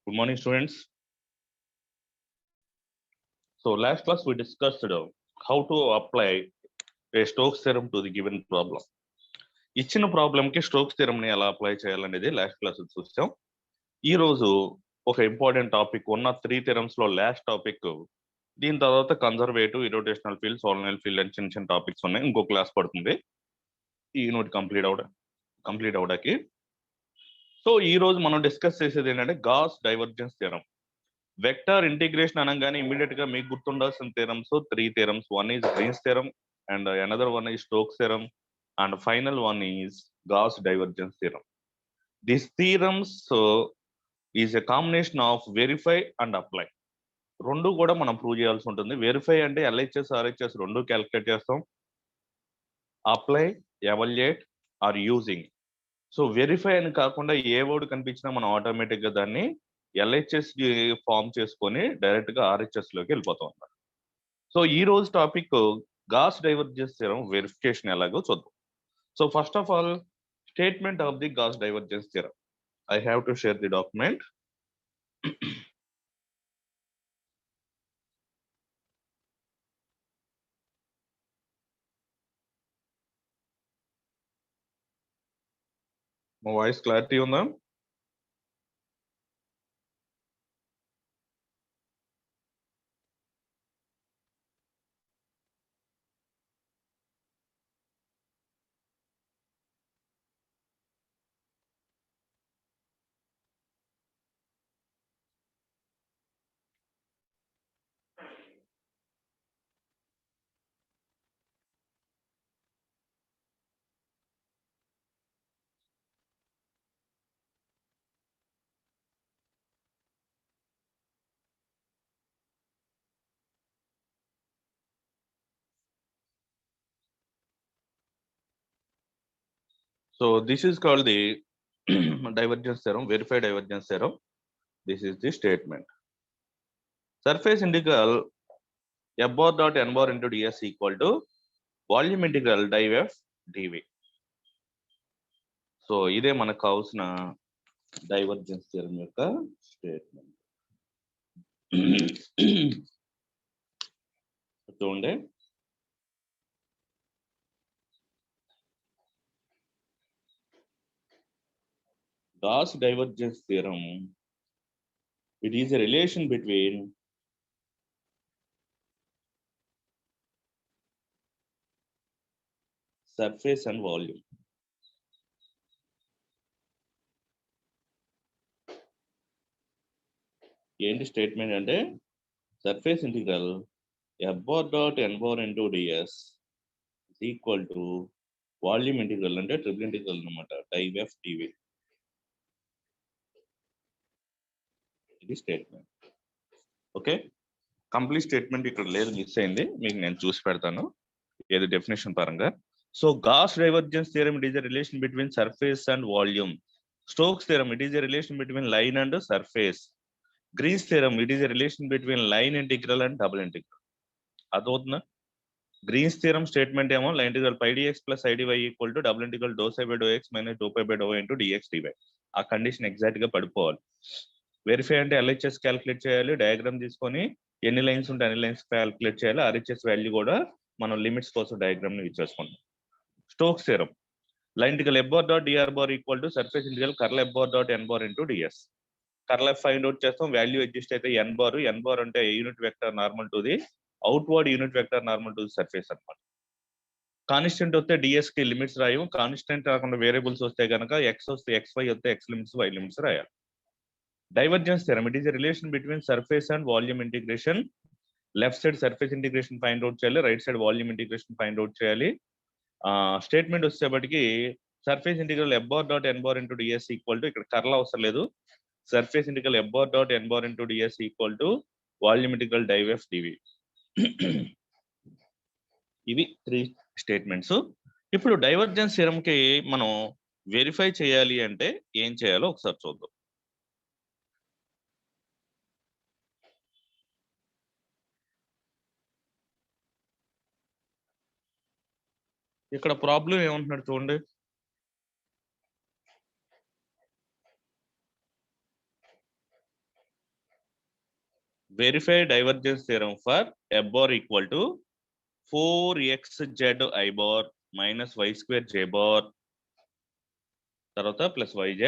Good morning, students. So last class we discussed how to apply a Stokes theorem to the given problem. ఇచ్చిన ప్రాబ్లంకి Stokes థియరంని ఎలా apply చేయాలనేది last class చూసాం. ఈ రోజు ఒక ఇంపార్టెంట్ టాపిక్ ఉన్న 3 థియరమ్స్ లో లాస్ట్ టాపిక్. దీని తర్వాత conservative, irrotational field, solenoid field అని చిన్న చిన్న టాపిక్స్ ఉన్నాయి. ఇంకో క్లాస్ పడుతుంది ఈ యూనిట్ కంప్లీట్ అవడానికి. సో ఈ రోజు మనం డిస్కస్ చేసేది ఏంటంటే Gauss divergence theorem. Vector integration అనగానే ఇమీడియట్ గా మీకు గుర్తుండాల్సిన theorems 3 theorems. One is Green's theorem and another one is Stokes theorem and final one is Gauss divergence theorem. These theorems is a combination of verify and apply. రెండు కూడా మనం prove చేయాల్సి ఉంటుంది. Verify అంటే LHS RHS రెండు calculate చేస్తాం. Apply, evaluate or using. So verify అని కాకుండా ఏ వర్డ్ కనిపించినా మనం ఆటోమేటిక్ గా దాన్ని LHS ఫామ్ చేసుకొని డైరెక్ట్ గా RHS లోకి వెళ్ళిపోతాం అన్నమాట. సో ఈ రోజు topic Gauss divergence theorem verification ఎలాగో చూద్దాం. So first of all, statement of the Gauss divergence theorem. I have to share the document. My voice clarity on them. So this is called the divergence theorem, verified divergence theorem. This is the statement. Surface integral f bar dot n bar into ds equal to volume integral div f dv. So ఇదే మనకు కావాల్సిన divergence theorem యొక్క statement. చూడండి, Gauss divergence theorem, it is a relation between surface and volume. ఏంటి statement అంటే surface integral f bar dot n bar into ds is equal to volume integral అంటే triple integral అనమాట, div f dv. ఇది statement. Okay, complete statement ఇక్కడ లేదు, miss అయింది, మీకు నేను చూసి పెడతాను ఏది డెఫినేషన్ పరంగా. So Gauss divergence theorem, it is a relation between surface and volume. Stokes theorem, it is a relation between line and surface. Green's theorem, it is a relation between line integral and double integral. అదవుతుందా? Green's theorem statement ఏమో line integral phi dx plus psi dy equal to double integral do psi by do x minus do phi by do into dx dy. ఆ condition exact గా పడిపోవాలి. Verify అంటే LHS calculate చేయాలి, diagram తీసుకొని ఎన్ని lines ఉంటే అన్ని lines calculate చేయాలి. RHS వాల్యూ కూడా మనం లిమిట్స్ కోసం డయాగ్రామ్ ని యూజ్ చేసుకుంటాం. Stokes theorem, line integral f bar dot dr bar equal to surface integral curl f bar dot n bar into ds. Curl f find out చేస్తాం, value adjust అయితే n bar. n bar అంటే unit vector normal to the outward unit vector normal to the surface అనమాట. Constant వస్తే ds కి limits రాయము, constant కాకుండా variables వస్తే కనుక x వస్తే xy వస్తే x లిమిట్స్ y లిమిట్స్ రాయాలి. Divergence theorem, it is a relation between surface and volume integration. Left side surface integration find out చేయాలి, right side volume integration find out చేయాలి. Statement వచ్చేప్పటికి surface integral f bar dot n bar into ds equal to, ఇక్కడ curl అవసరం లేదు, surface integral f bar dot n bar into ds equal to volume integral div f dv. ఇవి 3 statements. ఇప్పుడు divergence theorem కి మనం verify చేయాలి అంటే ఏం చేయాలో ఒకసారి చూద్దాం. ఇక్కడ ప్రాబ్లం ఏమంటున్నాడు చూడండి. Verify divergence theorem for f bar equal to 4xz i bar minus y square j bar తర్వాత ప్లస్ yz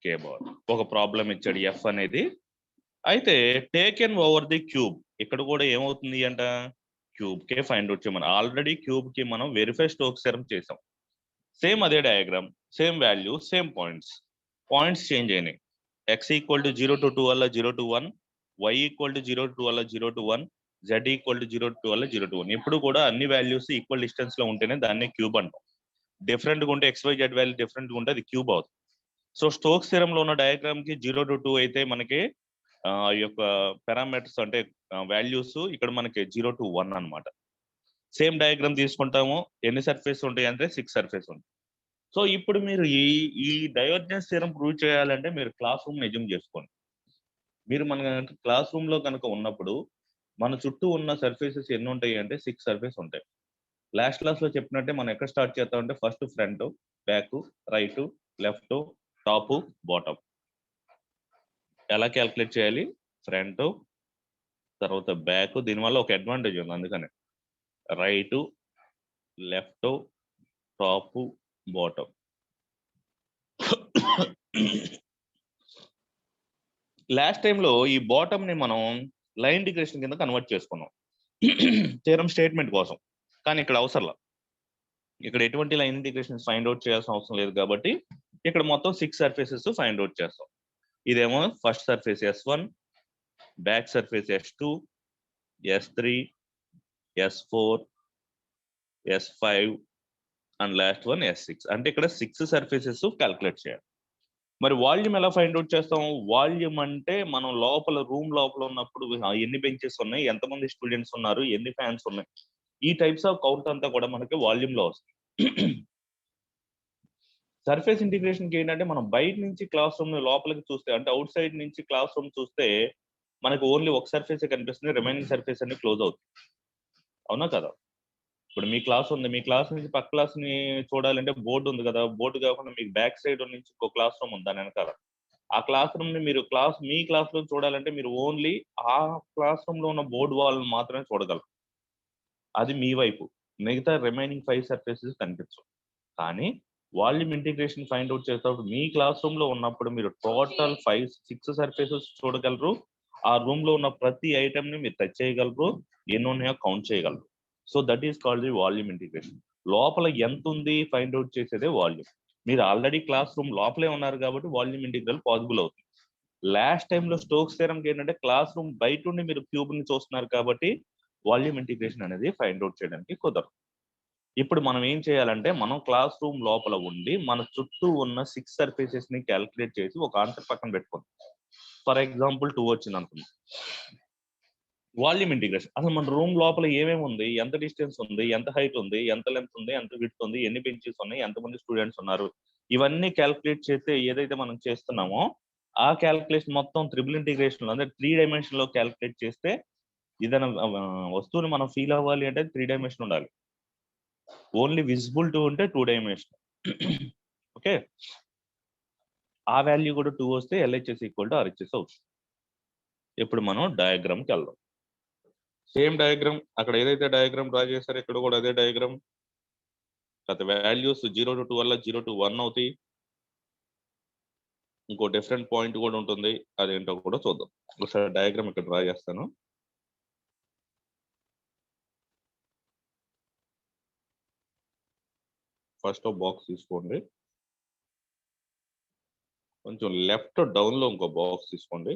k bar. ఒక ప్రాబ్లం ఇచ్చాడు f అనేది. అయితే టేకెన్ ఓవర్ ది క్యూబ్, ఇక్కడ కూడా ఏమవుతుంది అంట, క్యూబ్ కే ఫైండ్ అవుట్ చేయమని. ఆల్రెడీ క్యూబ్ కి మనం వెరిఫై స్టోక్స్ థియరం చేసాం. సేమ్ అదే diagram, same value, same points change అయినాయి. x ఈక్వల్ టు 0 to 2 వల్ల 0 to 1, y equal to 0 to 2 వల్ల 0 to 1, z equal to 0 to 2 వల్ల 0 to 1. ఎప్పుడు కూడా అన్ని వాల్యూస్ ఈక్వల్ డిస్టెన్స్ లో ఉంటేనే దాన్ని క్యూబ్ అంటాం. డిఫరెంట్ గా ఉంటే XYZ వాల్యూ డిఫరెంట్ గా ఉంటే అది క్యూబ్ అవుతుంది. సో స్టోక్స్ థియరం లో ఉన్న డయాగ్రామ్ కి 0 to 2 అయితే మనకి ఈ యొక్క పారామీటర్స్ అంటే వాల్యూస్ ఇక్కడ మనకి 0 to 1 అన్నమాట. సేమ్ డయాగ్రామ్ తీసుకుంటాము, ఎన్ని సర్ఫేస్ ఉంటాయి అంటే 6 సర్ఫేస్ ఉంటాయి. సో ఇప్పుడు మీరు ఈ డైవర్జెన్స్ థియరం ప్రూవ్ చేయాలంటే మీరు క్లాస్ రూమ్ ఎజ్యూమ్ చేసుకోండి. మీరు మన క్లాస్ రూమ్ లో కనుక ఉన్నప్పుడు మన చుట్టూ ఉన్న సర్ఫేసెస్ ఎన్ని ఉంటాయి అంటే 6 సర్ఫేస్ ఉంటాయి. లాస్ట్ క్లాస్ లో చెప్పినట్టే మనం ఎక్కడ స్టార్ట్ చేస్తామంటే first front, back, right, left, top, bottom. ఎలా క్యాల్కులేట్ చేయాలి, ఫ్రంట్ తర్వాత బ్యాక్, దీనివల్ల ఒక అడ్వాంటేజ్ ఉంది, అందుకనే right, left, top, bottom. Last టైంలో ఈ బాటమ్ ని మనం లైన్ ఇంటిగ్రేషన్ కింద కన్వర్ట్ చేసుకున్నాం థియరం స్టేట్మెంట్ కోసం. కానీ ఇక్కడ అవసరంలా, ఇక్కడ ఎటువంటి లైన్ ఇంటిగ్రేషన్ ఫైండ్ అవుట్ చేయాల్సిన అవసరం లేదు కాబట్టి ఇక్కడ మొత్తం 6 సర్ఫేసెస్ ఫైండ్ అవుట్ చేస్తాం. ఇదేమో first surface S1, back surface S2, S3, S4, S5 and last one S6. అంటే ఇక్కడ 6 సర్ఫేసెస్ క్యాల్కులేట్ చేయాలి. మరి వాల్యూమ్ ఎలా ఫైండ్ అవుట్ చేస్తాం? వాల్యూమ్ అంటే మనం లోపల రూమ్ లోపల ఉన్నప్పుడు ఎన్ని బెంచెస్ ఉన్నాయి, ఎంతమంది స్టూడెంట్స్ ఉన్నారు, ఎన్ని ఫ్యాన్స్ ఉన్నాయి, ఈ టైప్స్ ఆఫ్ కౌంట్ అంతా కూడా మనకి వాల్యూమ్ లో వస్తుంది. సర్ఫేస్ ఇంటిగ్రేషన్ కి ఏంటంటే మనం బయట నుంచి క్లాస్ రూమ్ లోపలికి చూస్తే, అంటే అవుట్ సైడ్ నుంచి క్లాస్ రూమ్ చూస్తే మనకి ఓన్లీ ఒక సర్ఫేస్ కనిపిస్తుంది, రిమైనింగ్ సర్ఫేస్ అన్ని క్లోజ్ అవుతుంది. అవునా కదా? ఇప్పుడు మీ క్లాస్ ఉంది, మీ క్లాస్ నుంచి పక్క క్లాస్ ని చూడాలంటే బోర్డు ఉంది కదా, బోర్డు కాకుండా మీకు బ్యాక్ సైడ్ నుంచి ఇంకో క్లాస్ రూమ్ ఉంది దాని వెనకాల. ఆ క్లాస్ రూమ్ ని మీరు మీ క్లాస్ రూమ్ చూడాలంటే మీరు ఓన్లీ ఆ క్లాస్ రూమ్ లో ఉన్న బోర్డు వాళ్ళని మాత్రమే చూడగలరు. అది మీ వైపు, మిగతా రిమైనింగ్ 5 సర్ఫేసెస్ కనిపించవు. కానీ వాల్యూమ్ ఇంటిగ్రేషన్ ఫైండ్ అవుట్ చేసేటప్పుడు మీ క్లాస్ రూమ్ లో ఉన్నప్పుడు మీరు టోటల్ 6 సర్ఫేసెస్ చూడగలరు. ఆ రూమ్ లో ఉన్న ప్రతి ఐటమ్ ని మీరు టచ్ చేయగలరు, ఎన్ని ఉన్నాయో కౌంట్ చేయగలరు. So that is called the volume integration. లోపల ఎంత ఉంది ఫైండ్ అవుట్ చేసేదే వాల్యూమ్. మీరు ఆల్రెడీ క్లాస్ రూమ్ లోపలే ఉన్నారు కాబట్టి వాల్యూమ్ ఇంటిగ్రల్ పాసిబుల్ అవుతుంది. లాస్ట్ టైంలో స్టోక్స్ థియరం ఏంటంటే క్లాస్ రూమ్ బయట ఉండి మీరు క్యూబ్ ని చూస్తున్నారు కాబట్టి వాల్యూమ్ ఇంటిగ్రేషన్ అనేది ఫైండ్ అవుట్ చేయడానికి కుదరదు. ఇప్పుడు మనం ఏం చేయాలంటే మనం క్లాస్ రూమ్ లోపల ఉండి మన చుట్టూ ఉన్న 6 సర్ఫేసెస్ ని క్యాల్కులేట్ చేసి ఒక ఆన్సర్ పక్కన పెట్టుకోండి. ఫర్ ఎగ్జాంపుల్ 2 వచ్చింది అనుకుందాం. వాల్యూమ్ ఇంటిగ్రేషన్, అసలు మన రూమ్ లోపల ఏమేమి ఉంది, ఎంత డిస్టెన్స్ ఉంది, ఎంత హైట్ ఉంది, ఎంత లెంత్ ఉంది, ఎంత విడ్త్ ఉంది, ఎన్ని బెంచెస్ ఉన్నాయి, ఎంతమంది స్టూడెంట్స్ ఉన్నారు, ఇవన్నీ క్యాల్కులేట్ చేస్తే ఏదైతే మనం చేస్తున్నామో ఆ క్యాల్కులేషన్ మొత్తం ట్రిపుల్ ఇంటిగ్రేషన్ లో, అంటే 3 డైమెన్షన్ లో క్యాల్కులేట్ చేస్తే ఏదైనా వస్తువుని మనం ఫీల్ అవ్వాలి అంటే 3 డైమెన్షన్ ఉండాలి. ఓన్లీ విజిబుల్ 2 ఉంటే 2 డైమెన్షన్. ఓకే, ఆ వాల్యూ కూడా 2 వస్తే LHS ఈక్వల్ టు RHS అవుతుంది. ఇప్పుడు మనం డయాగ్రామ్కి వెళ్దాం. సేమ్ డయాగ్రామ్, అక్కడ ఏదైతే డయాగ్రామ్ డ్రా చేశారో ఇక్కడ కూడా అదే డయాగ్రామ్. గత వాల్యూస్ 0 to 2 వల్ల 0 to 1 అవుతాయి. ఇంకో డిఫరెంట్ పాయింట్ కూడా ఉంటుంది, అదేంటో కూడా చూద్దాం. ఒకసారి డయాగ్రామ్ ఇక్కడ డ్రా చేస్తాను. ఫస్ట్ బాక్స్ తీసుకోండి, కొంచెం లెఫ్ట్ డౌన్ లో ఇంకో బాక్స్ తీసుకోండి.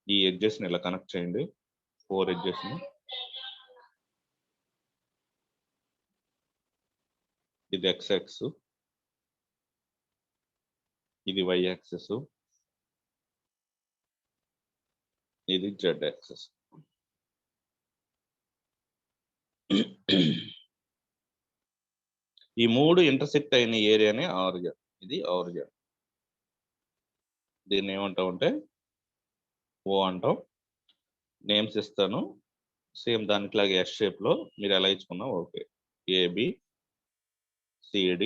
ఈ ఎడ్జెస్ ని ఇలా కనెక్ట్ చేయండి, 4 ఎడ్జెస్ ని. ఇది X యాక్సిస్, ఇది Y యాక్సిస్, ఇది Z యాక్సిస్. ఈ 3 ఇంటర్సెక్ట్ అయిన ఏరియాని ఆరిజిన్. ఇది ఆరిజిన్. దీన్ని ఏమంటాం అంటే O అంటాం. నేమ్స్ ఇస్తాను సేమ్ దానికి లాగే S షేప్ లో, మీరు ఎలా ఇచ్చుకున్నా okay. AB, CD,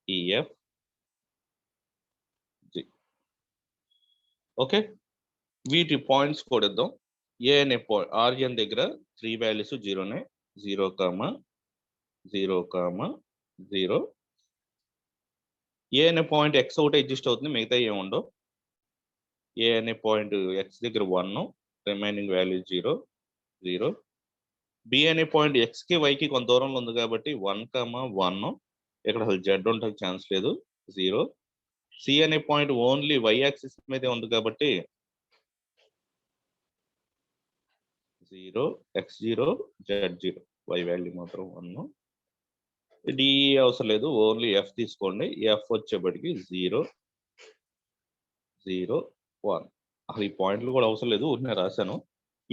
EF, G. Okay, వీటి పాయింట్స్ కూడా ఇద్దాం. ఏ అనే పాయింట్ ఆర్ఎన్ దగ్గర 3 వాల్యూస్ 0నే, 0, 0, 0. ఏ అనే పాయింట్ ఎక్స్ ఒకటి ఎగ్జిస్ట్ అవుతుంది, మిగతా ఏముండవు. ఏ అనే పాయింట్ ఎక్స్ దగ్గర 1, రిమైనింగ్ వాల్యూ 0, 0. బి అనే పాయింట్ ఎక్స్ కి వైకి కొంత దూరంలో ఉంది కాబట్టి 1, 1. ఇక్కడ అసలు జెడ్ ఉండడానికి ఛాన్స్ లేదు, 0. సి అనే పాయింట్ ఓన్లీ వై యాక్సిస్ మీదే ఉంది కాబట్టి 0, x0, z0, y వాల్యూ మాత్రం 1. డి అవసరం లేదు, ఓన్లీ ఎఫ్ తీసుకోండి. ఎఫ్ వచ్చేప్పటికి 0, 0, 1. అసలు ఈ పాయింట్లు కూడా అవసరం లేదు, ఊరినే రాశాను.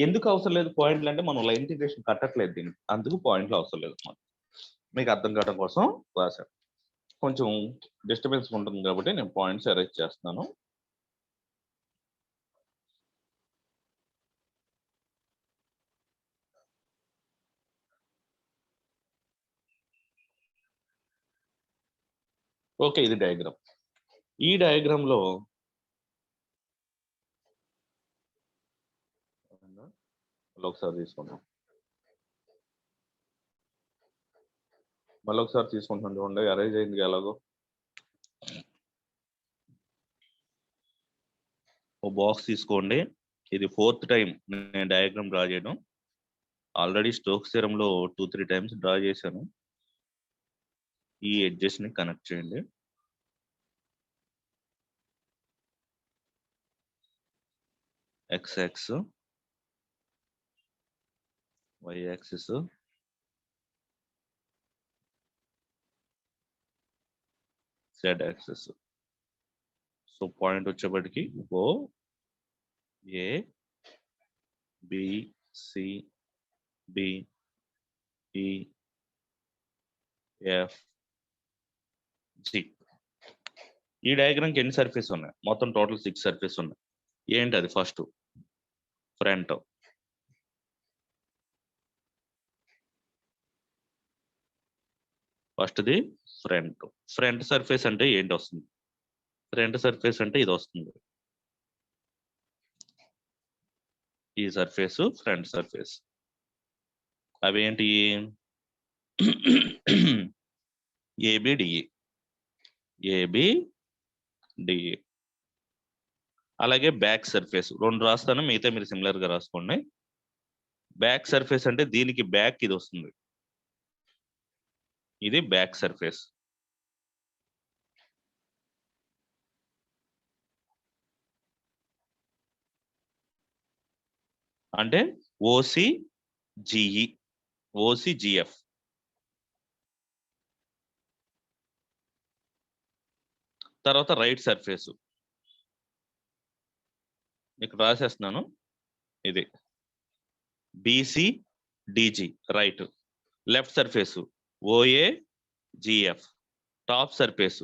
ఎందుకు అవసరం లేదు పాయింట్లు అంటే మనం లైన్ ఇంటిగ్రేషన్ కట్టట్లేదు దీనికి, అందుకు పాయింట్లు అవసరం లేదు. మీకు అర్థం కావడం కోసం రాశాను. కొంచెం డిస్టర్బెన్స్ ఉంటుంది కాబట్టి నేను పాయింట్స్ అరేంజ్ చేస్తున్నాను. ఓకే, ఇది డయాగ్రామ్. ఈ డయాగ్రామ్ లో ఒకసారి తీసుకుంటాం, మళ్ళీ ఒకసారి తీసుకుంటాం. చూడండి, అరేంజ్ అయింది ఎలాగో. ఓ బాక్స్ తీసుకోండి. ఇది 4th టైం నేను డయాగ్రామ్ డ్రా చేయడం. ఆల్రెడీ స్టోక్స్ థియరంలో 2-3 టైమ్స్ డ్రా చేశాను. ఈ ఎడ్జెస్ ని కనెక్ట్ చేయండి. x y axis, z axis. So point వచ్చేప్పటికి ఓ ఏ బి సి బి ఈ ఎఫ్ జి. ఈ డయాగ్రామ్కి ఎన్ని సర్ఫేస్ ఉన్నాయి? మొత్తం టోటల్ 6 సర్ఫేస్ ఉన్నాయి. ఏంటి అది? First front. ఫస్ట్ది ఫ్రంట్. ఫ్రంట్ సర్ఫేస్ అంటే ఏంటి వస్తుంది? ఫ్రంట్ సర్ఫేస్ అంటే ఇది వస్తుంది, ఈ సర్ఫేస్ ఫ్రంట్ సర్ఫేస్. అవి ఏంటి? ఏబిడిఈ, ఏబిడిఈ. అలాగే బ్యాక్ సర్ఫేస్ 2 రాస్తాను, మిగతా మీరు సిమిలర్ గా రాసుకోండి. బ్యాక్ సర్ఫేస్ అంటే దీనికి బ్యాక్ ఇది వస్తుంది, ఇది బ్యాక్ సర్ఫేస్. అంటే ఓసిజిఈ, ఓసిజిఎఫ్. తర్వాత రైట్ సర్ఫేస్ ఇక్కడ రాసేస్తున్నాను, ఇది BCDG right. Left surface OAGF. Top surface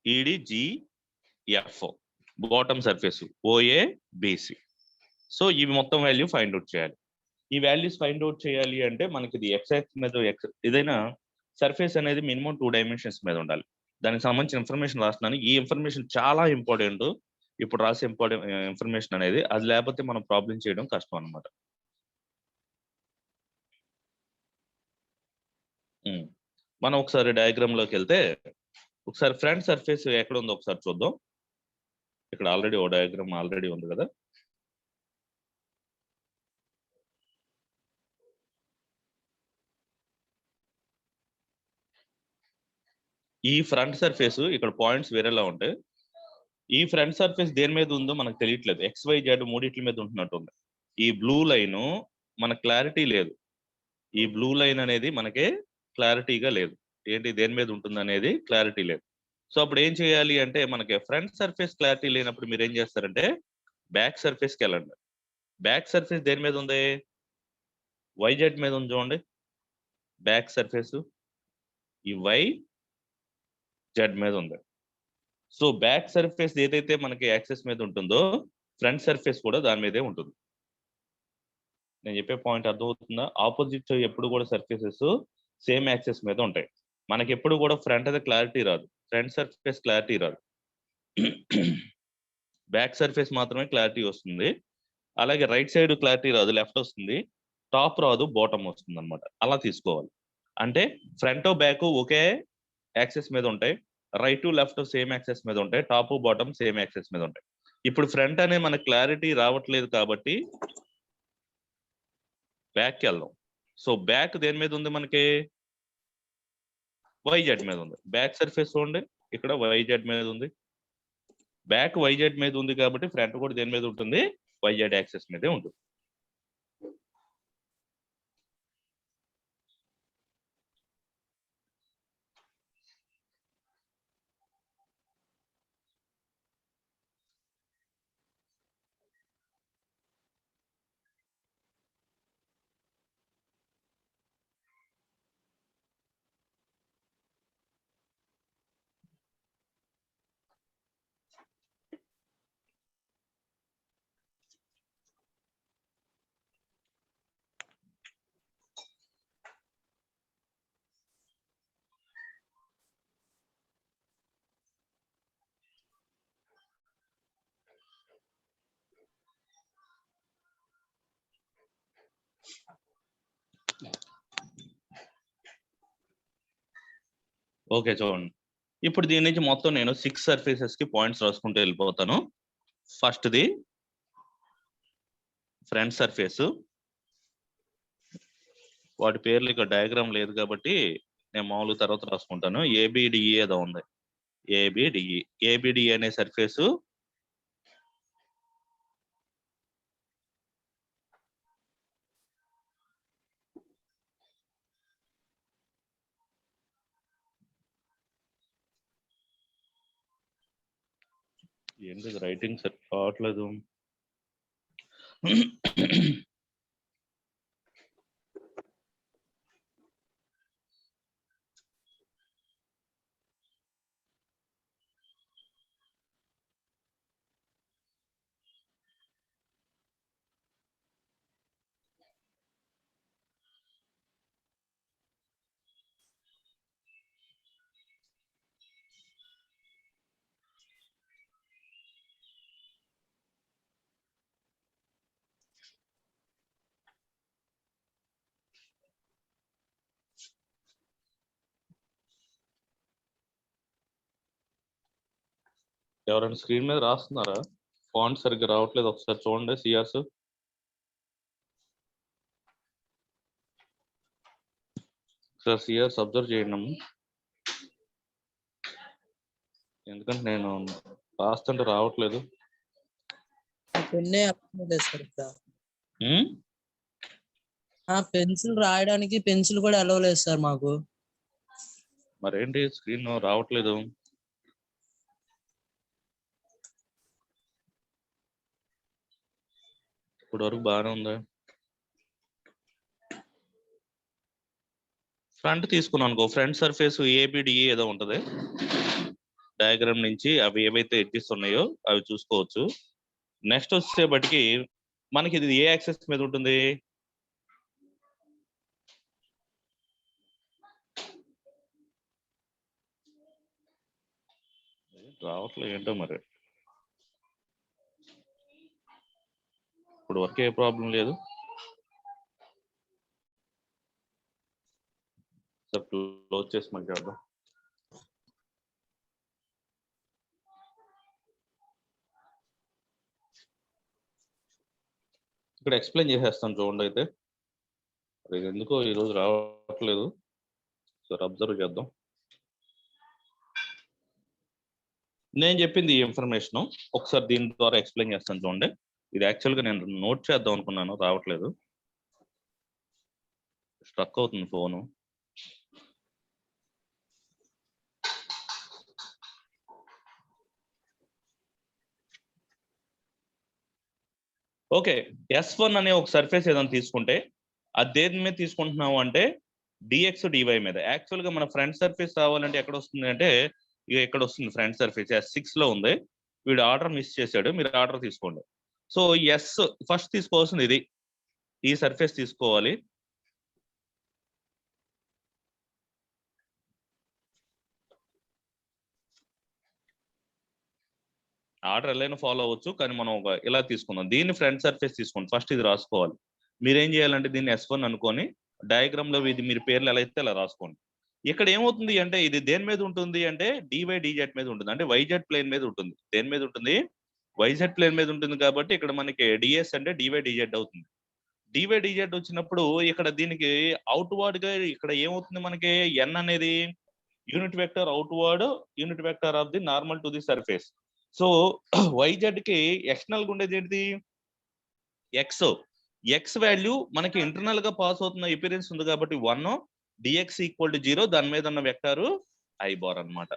EDGF. Bottom surface OABC. So ఇవి మొత్తం వాల్యూ ఫైండ్ అవుట్ చేయాలి. ఈ వాల్యూస్ ఫైండ్ అవుట్ చేయాలి అంటే మనకి ఇది ఎక్స్ యాక్సిస్ మీద ఏదైనా సర్ఫేస్ అనేది మినిమం 2 డైమెన్షన్స్ మీద ఉండాలి. దానికి సంబంధించిన ఇన్ఫర్మేషన్ రాస్తున్నాను. ఈ ఇన్ఫర్మేషన్ చాలా ఇంపార్టెంట్. ఇప్పుడు రాసే ఇన్ఫర్మేషన్ అనేది, అది లేకపోతే మనం ప్రాబ్లం చేయడం కష్టం అనమాట. మనం ఒకసారి డయాగ్రామ్ లోకి వెళ్తే, ఒకసారి ఫ్రంట్ సర్ఫేస్ ఎక్కడ ఉందో ఒకసారి చూద్దాం. ఇక్కడ ఆల్రెడీ ఓ డయాగ్రామ్ ఆల్రెడీ ఉంది కదా. ఈ ఫ్రంట్ సర్ఫేస్ ఇక్కడ పాయింట్స్ వేరేలా ఉంటాయి. ఈ ఫ్రంట్ సర్ఫేస్ దేని మీద ఉందో మనకు తెలియట్లేదు, XYZ మూడిట్ల మీద ఉంటున్నట్టు ఉంది. ఈ బ్లూ లైన్ మన క్లారిటీ లేదు, ఈ బ్లూ లైన్ అనేది మనకే క్లారిటీగా లేదు. ఏంటి దేని మీద ఉంటుంది అనేది క్లారిటీ లేదు. సో అప్పుడు ఏం చేయాలి అంటే, మనకి ఫ్రంట్ సర్ఫేస్ క్లారిటీ లేనప్పుడు మీరు ఏం చేస్తారంటే బ్యాక్ సర్ఫేస్కి వెళ్ళండి. బ్యాక్ సర్ఫేస్ దేని మీద ఉంది? YZ మీద ఉంది చూడండి బ్యాక్ సర్ఫేస్, ఈ YZ మీద ఉంది. సో బ్యాక్ సర్ఫేస్ ఏదైతే మనకి యాక్సెస్ మీద ఉంటుందో, ఫ్రంట్ సర్ఫేస్ కూడా దాని మీదే ఉంటుంది. నేను చెప్పే పాయింట్ అర్థమవుతుందా? ఆపోజిట్ ఎప్పుడు కూడా సర్ఫేసెస్ సేమ్ యాక్సెస్ మీద ఉంటాయి. మనకి ఎప్పుడు కూడా ఫ్రంట్ అది క్లారిటీ రాదు, ఫ్రంట్ సర్ఫేస్ క్లారిటీ రాదు. బ్యాక్ సర్ఫేస్ మాత్రమే క్లారిటీ వస్తుంది, అలాగే రైట్ సైడ్ క్లారిటీ రాదు, లెఫ్ట్ వస్తుంది, టాప్ రాదు, బాటమ్ వస్తుంది అనమాట. అలా తీసుకోవాలి. అంటే ఫ్రంట్ బ్యాక్ ఒకే యాక్సెస్ మీద ఉంటాయి, రైట్ లెఫ్ట్ సేమ్ యాక్సెస్ మీద ఉంటాయి, టాప్ బాటమ్ సేమ్ యాక్సెస్ మీద ఉంటాయి. ఇప్పుడు ఫ్రంట్ అనే మనకు క్లారిటీ రావట్లేదు కాబట్టి బ్యాక్కి వెళ్దాం. సో బ్యాక్ దేని మీద ఉంది మనకి? వైజెడ్ మీద ఉంది. బ్యాక్ సర్ఫేస్ చూడండి, ఇక్కడ వైజెడ్ మీద ఉంది. బ్యాక్ వైజెడ్ మీద ఉంది కాబట్టి ఫ్రంట్ కూడా దేని మీద ఉంటుంది? వైజెడ్ యాక్సెస్ మీదే ఉంటుంది. ఓకే చూడండి, ఇప్పుడు దీని నుంచి మొత్తం నేను 6 సర్ఫేసెస్ కి పాయింట్స్ రాసుకుంటూ వెళ్ళిపోతాను. ఫస్ట్ది ఫ్రంట్ సర్ఫేస్, వాటి పేర్లు ఇక్కడ డయాగ్రామ్ లేదు కాబట్టి నేను మామూలు తర్వాత రాసుకుంటాను. ఏబిడిఈ ఏదో ఉంది, ఏబిడిఈ. ఏబిడిఈ అనే సర్ఫేసు ఏంటి రైటింగ్ సెట్ కావట్లేదు. ఎవరైనా స్క్రీన్ మీద రాస్తున్నారా? ఫాంట్ సరిగ్గా రావట్లేదు, ఒకసారి చూడండి. సిఆర్స్ సార్, సిఆర్స్ అబ్జర్వ్ చేయండి. ఎందుకంటే నేను రాస్తుంటే రావట్లేదు. పెన్సిల్ రాయడానికి పెన్సిల్ కూడా అలౌ లేదు సార్ మాకు. మరేంటి స్క్రీన్ రావట్లేదు? ఇప్పుడు వరకు బాగానే ఉంది. ఫ్రంట్ తీసుకున్నాను అనుకో, ఫ్రంట్ సర్ఫేస్ ఏబిడిఈ ఏదో ఉంటది. డయాగ్రామ్ నుంచి అవి ఏవైతే ఎడ్జెస్ ఉన్నాయో అవి చూసుకోవచ్చు. నెక్స్ట్ వచ్చేపటికి మనకి ఇది ఏ యాక్సెస్ మీద ఉంటుంది? రావట్లేదు ఏంటో మరి. ఇప్పుడు వరకు ఏ ప్రాబ్లం లేదు. క్లోజ్ చేసి మాకు చేద్దాం. ఇక్కడ ఎక్స్ప్లెయిన్ చేసేస్తాను చూడండి. అయితే ఇది ఎందుకో ఈరోజు రావట్లేదు, సార్ అబ్జర్వ్ చేద్దాం. నేను చెప్పింది ఈ ఇన్ఫర్మేషన్ ఒకసారి దీని ద్వారా ఎక్స్ప్లెయిన్ చేస్తాను చూడండి. ఇది యాక్చువల్గా నేను నోట్ చేద్దాం అనుకున్నాను, రావట్లేదు, స్ట్రక్ అవుతుంది ఫోను. ఓకే, S1 అనే ఒక సర్ఫేస్ ఏదైనా తీసుకుంటే అది దేని మీద తీసుకుంటున్నాము అంటే డిఎక్స్ డివై మీద. యాక్చువల్గా మన ఫ్రంట్ సర్ఫేస్ రావాలంటే ఎక్కడ వస్తుంది అంటే ఇక్కడ వస్తుంది. ఫ్రంట్ సర్ఫేస్ S6 లో ఉంది. వీడు ఆర్డర్ మిస్ చేశాడు, మీరు ఆర్డర్ తీసుకోండి. సో ఎస్ ఫస్ట్ తీసుకోవాల్సింది ఇది, ఈ సర్ఫేస్ తీసుకోవాలి. ఆర్డర్ ఎలా ఫాలో అవ్వచ్చు, కానీ మనం ఇలా తీసుకుందాం. దీన్ని ఫ్రంట్ సర్ఫేస్ తీసుకోండి. ఫస్ట్ ఇది రాసుకోవాలి. మీరేం చేయాలంటే దీన్ని S1 అనుకొని డయాగ్రామ్ లో ఇది మీరు పేర్లు ఎలా అయితే అలా రాసుకోండి. ఇక్కడ ఏమవుతుంది అంటే ఇది దేని మీద ఉంటుంది అంటే dydz మీద ఉంటుంది, అంటే YZ ప్లేన్ మీద ఉంటుంది. దేని మీద ఉంటుంది? YZ ప్లేన్ మీద ఉంటుంది. కాబట్టి ఇక్కడ మనకి ds అంటే dydz అవుతుంది. dydz వచ్చినప్పుడు ఇక్కడ దీనికి అవుట్వర్డ్ గా ఇక్కడ ఏమవుతుంది మనకి n అనేది unit vector outward, unit vector of the normal to the surface. So YZ కి ఎక్స్టర్నల్ గా ఉండేది ఏంటిది? ఎక్స్ వాల్యూ మనకి ఇంటర్నల్ గా పాస్ అవుతున్న ఎపిరెన్స్ ఉంది కాబట్టి 1, dx ఈక్వల్ టు 0, దాని మీద ఉన్న వెక్టారు ఐ బార్ అన్నమాట.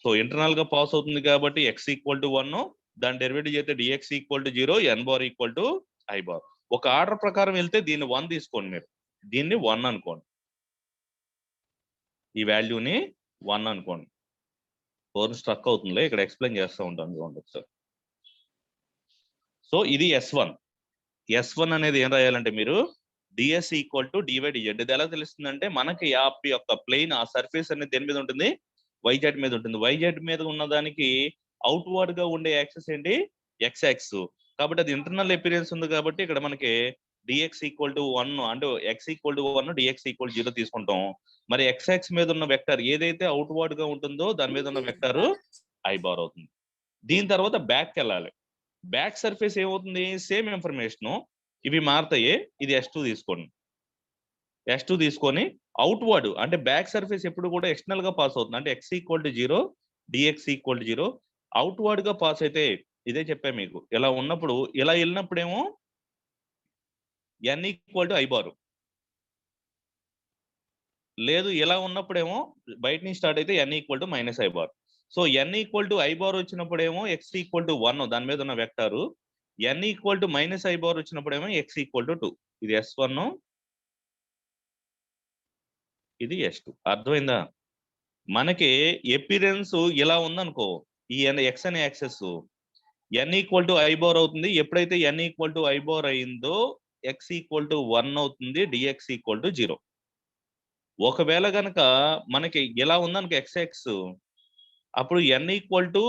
సో ఇంటర్నల్ గా పాస్ అవుతుంది కాబట్టి x ఈక్వల్ టు 1, దాని డెరివేటివ్ చేస్తే dx equal to 0, n bar equal to i bar. ఒక ఆర్డర్ ప్రకారం వెళ్తే దీన్ని 1 తీసుకోండి, మీరు దీన్ని 1 అనుకోండి, ఈ వాల్యూని 1 అనుకోండి. ఫోన్ స్ట్రక్ అవుతుందిలే, ఇక్కడ ఎక్స్ప్లెయిన్ చేస్తూ ఉంటాను చూడండి ఒకసారి. సో ఇది S1 అనేది ఏం రాయాలంటే మీరు ds ఈక్వల్ టు dydz. ఇది ఎలా తెలుస్తుంది అంటే మనకి యాప్ యొక్క ప్లేన్ ఆ సర్ఫేస్ అనేది దేని మీద ఉంటుంది? YZ మీద ఉంటుంది. YZ మీద ఉన్న దానికి అవుట్వర్డ్ గా ఉండే యాక్సెస్ ఏంటి? x axis. కాబట్టి అది ఇంటర్నల్ ఎపిరియన్స్ ఉంది కాబట్టి ఇక్కడ మనకి dx ఈక్వల్ టు 1 అంటే x equal to 1, dx equal 0 తీసుకుంటాం. మరి x యాక్సిస్ మీద ఉన్న వెక్టర్ ఏదైతే అవుట్వర్డ్ గా ఉంటుందో దాని మీద ఉన్న వెక్టర్ ఐ బార్ అవుతుంది. దీని తర్వాత బ్యాక్ వెళ్ళాలి. బ్యాక్ సర్ఫేస్ ఏమవుతుంది? సేమ్ ఇన్ఫర్మేషన్, ఇవి మారుతాయి. ఇది S2 తీసుకోండి. S2 తీసుకొని అవుట్వర్డ్ అంటే బ్యాక్ సర్ఫేస్ ఎప్పుడు కూడా ఎక్స్టర్నల్ గా పాస్ అవుతుంది, అంటే x equal to 0, dx equal to 0. Outward గా పాస్ అయితే ఇదే చెప్పా మీకు, ఇలా ఉన్నప్పుడు ఇలా వెళ్ళినప్పుడేమో n equal to i bar, లేదు ఇలా ఉన్నప్పుడేమో బయట నుంచి స్టార్ట్ అయితే n equal to minus i bar. So n equal to i bar వచ్చినప్పుడేమో x ఈక్వల్ టు 1, దాని మీద ఉన్న vector. n equal to minus i bar వచ్చినప్పుడేమో x ఈక్వల్ టు 2. ఇది S1, ఇది S2. అర్థమైందా? మనకి ఎపిరెన్స్ ఇలా ఉందనుకో, ఈ x అనే access n equal to i bar అవుతుంది. ఎప్పుడైతే n equal to i bar అయిందో x ఈక్వల్ టు 1 అవుతుంది, dx ఈక్వల్ టు 0. ఒకవేళ గనక మనకి ఇలా ఉందనుకో x యాక్సిస్, అప్పుడు n ఈక్వల్ టు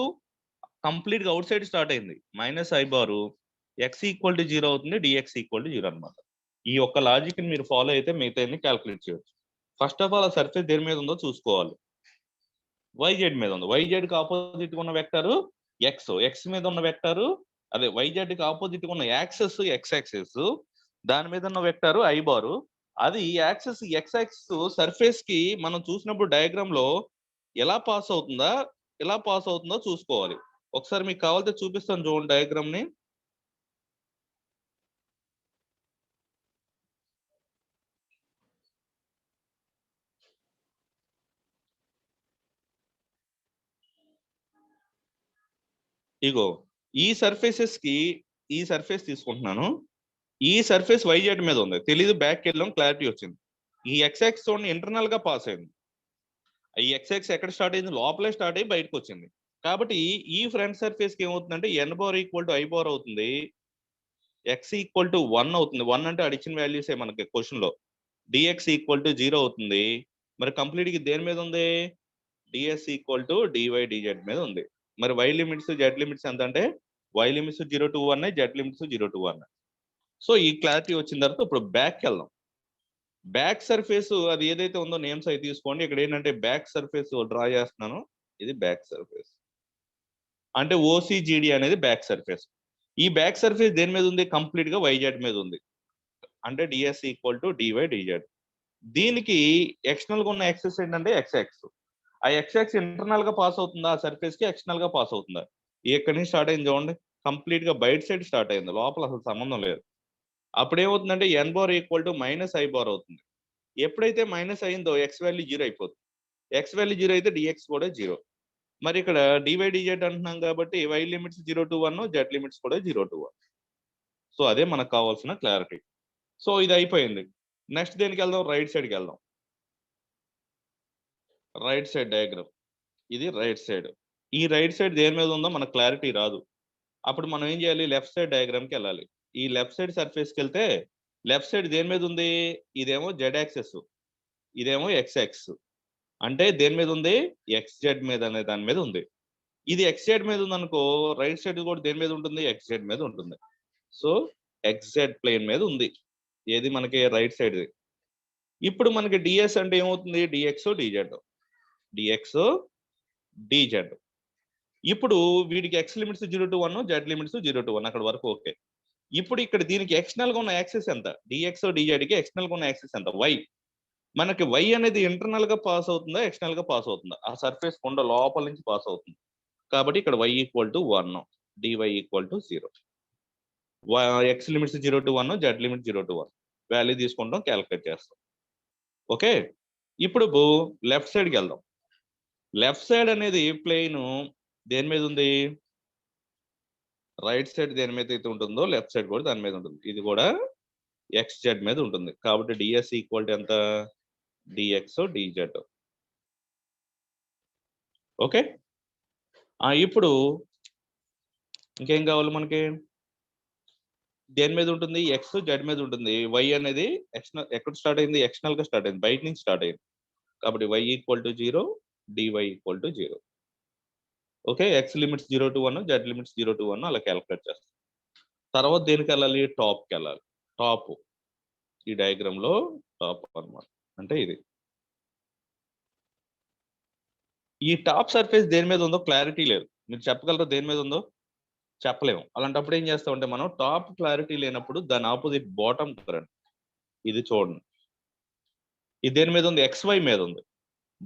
కంప్లీట్ గా అవుట్ సైడ్ స్టార్ట్ అయింది, minus i bar, x equal to 0 అవుతుంది, dx ఈక్వల్ టు 0 అనమాట. ఈ ఒక్క లాజిక్ ని మీరు ఫాలో అయితే మిగతా క్యాల్కులేట్ చేయొచ్చు. ఫస్ట్ ఆఫ్ ఆల్ ఆ సర్ఫేస్ దేని మీద ఉందో చూసుకోవాలి. YZ మీద ఉంది. YZ కి ఆపోజిట్ ఉన్న వెక్టారు x మీద ఉన్న వెక్టారు అదే YZ కి ఆపోజిట్ ఉన్న యాక్సెస్ x యాక్సెస్, దాని మీద ఉన్న వెక్టారు ఐ బారు. అది యాక్సెస్ x యాక్సెస్ సర్ఫేస్ కి మనం చూసినప్పుడు డయాగ్రామ్ లో ఎలా పాస్ అవుతుందో చూసుకోవాలి. ఒకసారి మీకు కావాలంటే చూపిస్తాను చూడండి డయాగ్రామ్ ని. ఇగో ఈ సర్ఫేసెస్ కి ఈ సర్ఫేస్ తీసుకుంటున్నాను. ఈ సర్ఫేస్ YZ మీద ఉంది, తెలీదు, బ్యాక్ వెళ్ళాం, క్లారిటీ వచ్చింది. ఈ x యాక్సిస్ చూడండి ఇంటర్నల్ గా పాస్ అయింది. ఈ x యాక్సిస్ ఎక్కడ స్టార్ట్ అయింది? లోపలే స్టార్ట్ అయ్యి బయటకు వచ్చింది. కాబట్టి ఈ ఫ్రంట్ సర్ఫేస్ కి ఏమవుతుందంటే n bar equal to i bar అవుతుంది, x ఈక్వల్ టు 1 అవుతుంది. 1 అంటే అడిచిన వాల్యూసే మనకి క్వశ్చన్ లో. dx ఈక్వల్ టు 0 అవుతుంది. మరి కంప్లీట్ గా దేని మీద ఉంది? ds ఈక్వల్ టు dydz మీద ఉంది. మరి y లిమిట్స్ z లిమిట్స్ ఎంత అంటే y limits 0 to 1, z limits 0 to 1. So ఈ క్లారిటీ వచ్చిన తర్వాత ఇప్పుడు బ్యాక్ వెళ్దాం. బ్యాక్ సర్ఫేస్ అది ఏదైతే ఉందో నేమ్స్ అవి తీసుకోండి. ఇక్కడ ఏంటంటే బ్యాక్ సర్ఫేస్ డ్రా చేస్తున్నాను. ఇది బ్యాక్ సర్ఫేస్ అంటే OCGD అనేది బ్యాక్ సర్ఫేస్. ఈ బ్యాక్ సర్ఫేస్ దేని మీద ఉంది? కంప్లీట్ గా YZ మీద ఉంది, అంటే ds ఈక్వల్ టు dydz. దీనికి ఎక్స్టర్నల్ గా ఉన్న యాక్సెస్ ఏంటంటే x యాక్సిస్. ఆ x యాక్సిస్ ఇంటర్నల్ గా పాస్ అవుతుందా ఆ సర్ఫేస్ కి, ఎక్స్టర్నల్ గా పాస్ అవుతుందా? ఎక్కడి నుంచి స్టార్ట్ అయింది చూడండి, కంప్లీట్ గా బయట సైడ్ స్టార్ట్ అయింది, లోపల అసలు సంబంధం లేదు. అప్పుడు ఏమవుతుందంటే n bar equal to minus i bar అవుతుంది. ఎప్పుడైతే మైనస్ అయిందో x వాల్యూ 0 అయిపోతుంది. x వాల్యూ 0 అయితే dx కూడా 0. మరి ఇక్కడ dydz అంటున్నాం కాబట్టి y limits 0 to 1, z limits కూడా 0 to 1. సో అదే మనకు కావాల్సిన క్లారిటీ. సో ఇది అయిపోయింది. నెక్స్ట్ దేనికి వెళ్దాం? రైట్ సైడ్కి వెళ్దాం. రైట్ సైడ్ డయాగ్రామ్, ఇది రైట్ సైడ్. ఈ రైట్ సైడ్ దేని మీద ఉందో మనకు క్లారిటీ రాదు. అప్పుడు మనం ఏం చేయాలి? లెఫ్ట్ సైడ్ డయాగ్రామ్కి వెళ్ళాలి. ఈ లెఫ్ట్ సైడ్ సర్ఫేస్కి వెళ్తే లెఫ్ట్ సైడ్ దేని మీద ఉంది? ఇదేమో z యాక్సెస్, ఇదేమో x యాక్సెస్. అంటే దేని మీద ఉంది? xz మీద అనే దాని మీద ఉంది. ఇది ఎక్స్ జెడ్ మీద ఉంది అనుకో, రైట్ సైడ్ కూడా దేని మీద ఉంటుంది, ఎక్స్ జెడ్ మీద ఉంటుంది. సో ఎక్స్ జెడ్ ప్లేన్ మీద ఉంది, ఏది మనకి రైట్ సైడ్. ఇప్పుడు మనకి డిఎస్ అంటే ఏమవుతుంది, డిఎక్స్ డిజెడ్, డిఎక్స్ డిజెడ్. ఇప్పుడు వీడికి x limits 0 to 1, z limits 0 to 1, అక్కడ వరకు ఓకే. ఇప్పుడు ఇక్కడ దీనికి ఎక్స్టర్నల్ గా ఉన్న యాక్సెస్ ఎంత, డిఎక్స్ డిజెడ్ కి ఎక్స్టర్నల్ గా ఉన్న యాక్సెస్ ఎంత, వై. మనకి వై అనేది ఇంటర్నల్ గా పాస్ అవుతుందా, ఎక్స్టర్నల్ గా పాస్ అవుతుందా, ఆ సర్ఫేస్ కొండ లోపల నుంచి పాస్ అవుతుంది. కాబట్టి ఇక్కడ y equal to 1, d y equal to 0. X limits 0 to 1, z limit 0 to 1, value తీసుకుంటాం, క్యాలిక్యులేట్ చేస్తాం. ఓకే, ఇప్పుడు లెఫ్ట్ సైడ్కి వెళ్దాం. లెఫ్ట్ సైడ్ అనేది ప్లేన్ దేని మీద ఉంది, రైట్ సైడ్ దేని మీద అయితే ఉంటుందో లెఫ్ట్ సైడ్ కూడా దాని మీద ఉంటుంది. ఇది కూడా ఎక్స్ జెడ్ మీద ఉంటుంది. కాబట్టి డిఎస్ ఈక్వల్ టు ఎంత, డిఎక్స్ డిజెడ్. ఓకే, ఇప్పుడు ఇంకేం కావాలి మనకి, దేని మీద ఉంటుంది, ఎక్స్ జెడ్ మీద ఉంటుంది. వై అనేది ఎక్స్టర్నల్, ఎక్కడ స్టార్ట్ అయింది, ఎక్స్టర్నల్ గా స్టార్ట్ అయింది, బయట నుంచి స్టార్ట్ అయింది. కాబట్టి y equal to 0, d y equal to 0. Okay, x limits 0 to 1, z limits 0 to 1 అలా క్యాలిక్యులేట్ చేస్తాం. తర్వాత దేనికి వెళ్ళాలి, టాప్కి వెళ్ళాలి. టాప్ ఈ డయాగ్రామ్ లో టాప్ అన్నమాట, అంటే ఇది. ఈ టాప్ సర్ఫేస్ దేని మీద ఉందో క్లారిటీ లేదు, మీరు చెప్పగలరా దేని మీద ఉందో, చెప్పలేము. అలాంటప్పుడు ఏం చేస్తామంటే మనం, టాప్ క్లారిటీ లేనప్పుడు దాని ఆపోజిట్ బాటమ్ కరెంట్, ఇది చూడండి, ఇది దేని మీద ఉంది, XY మీద ఉంది.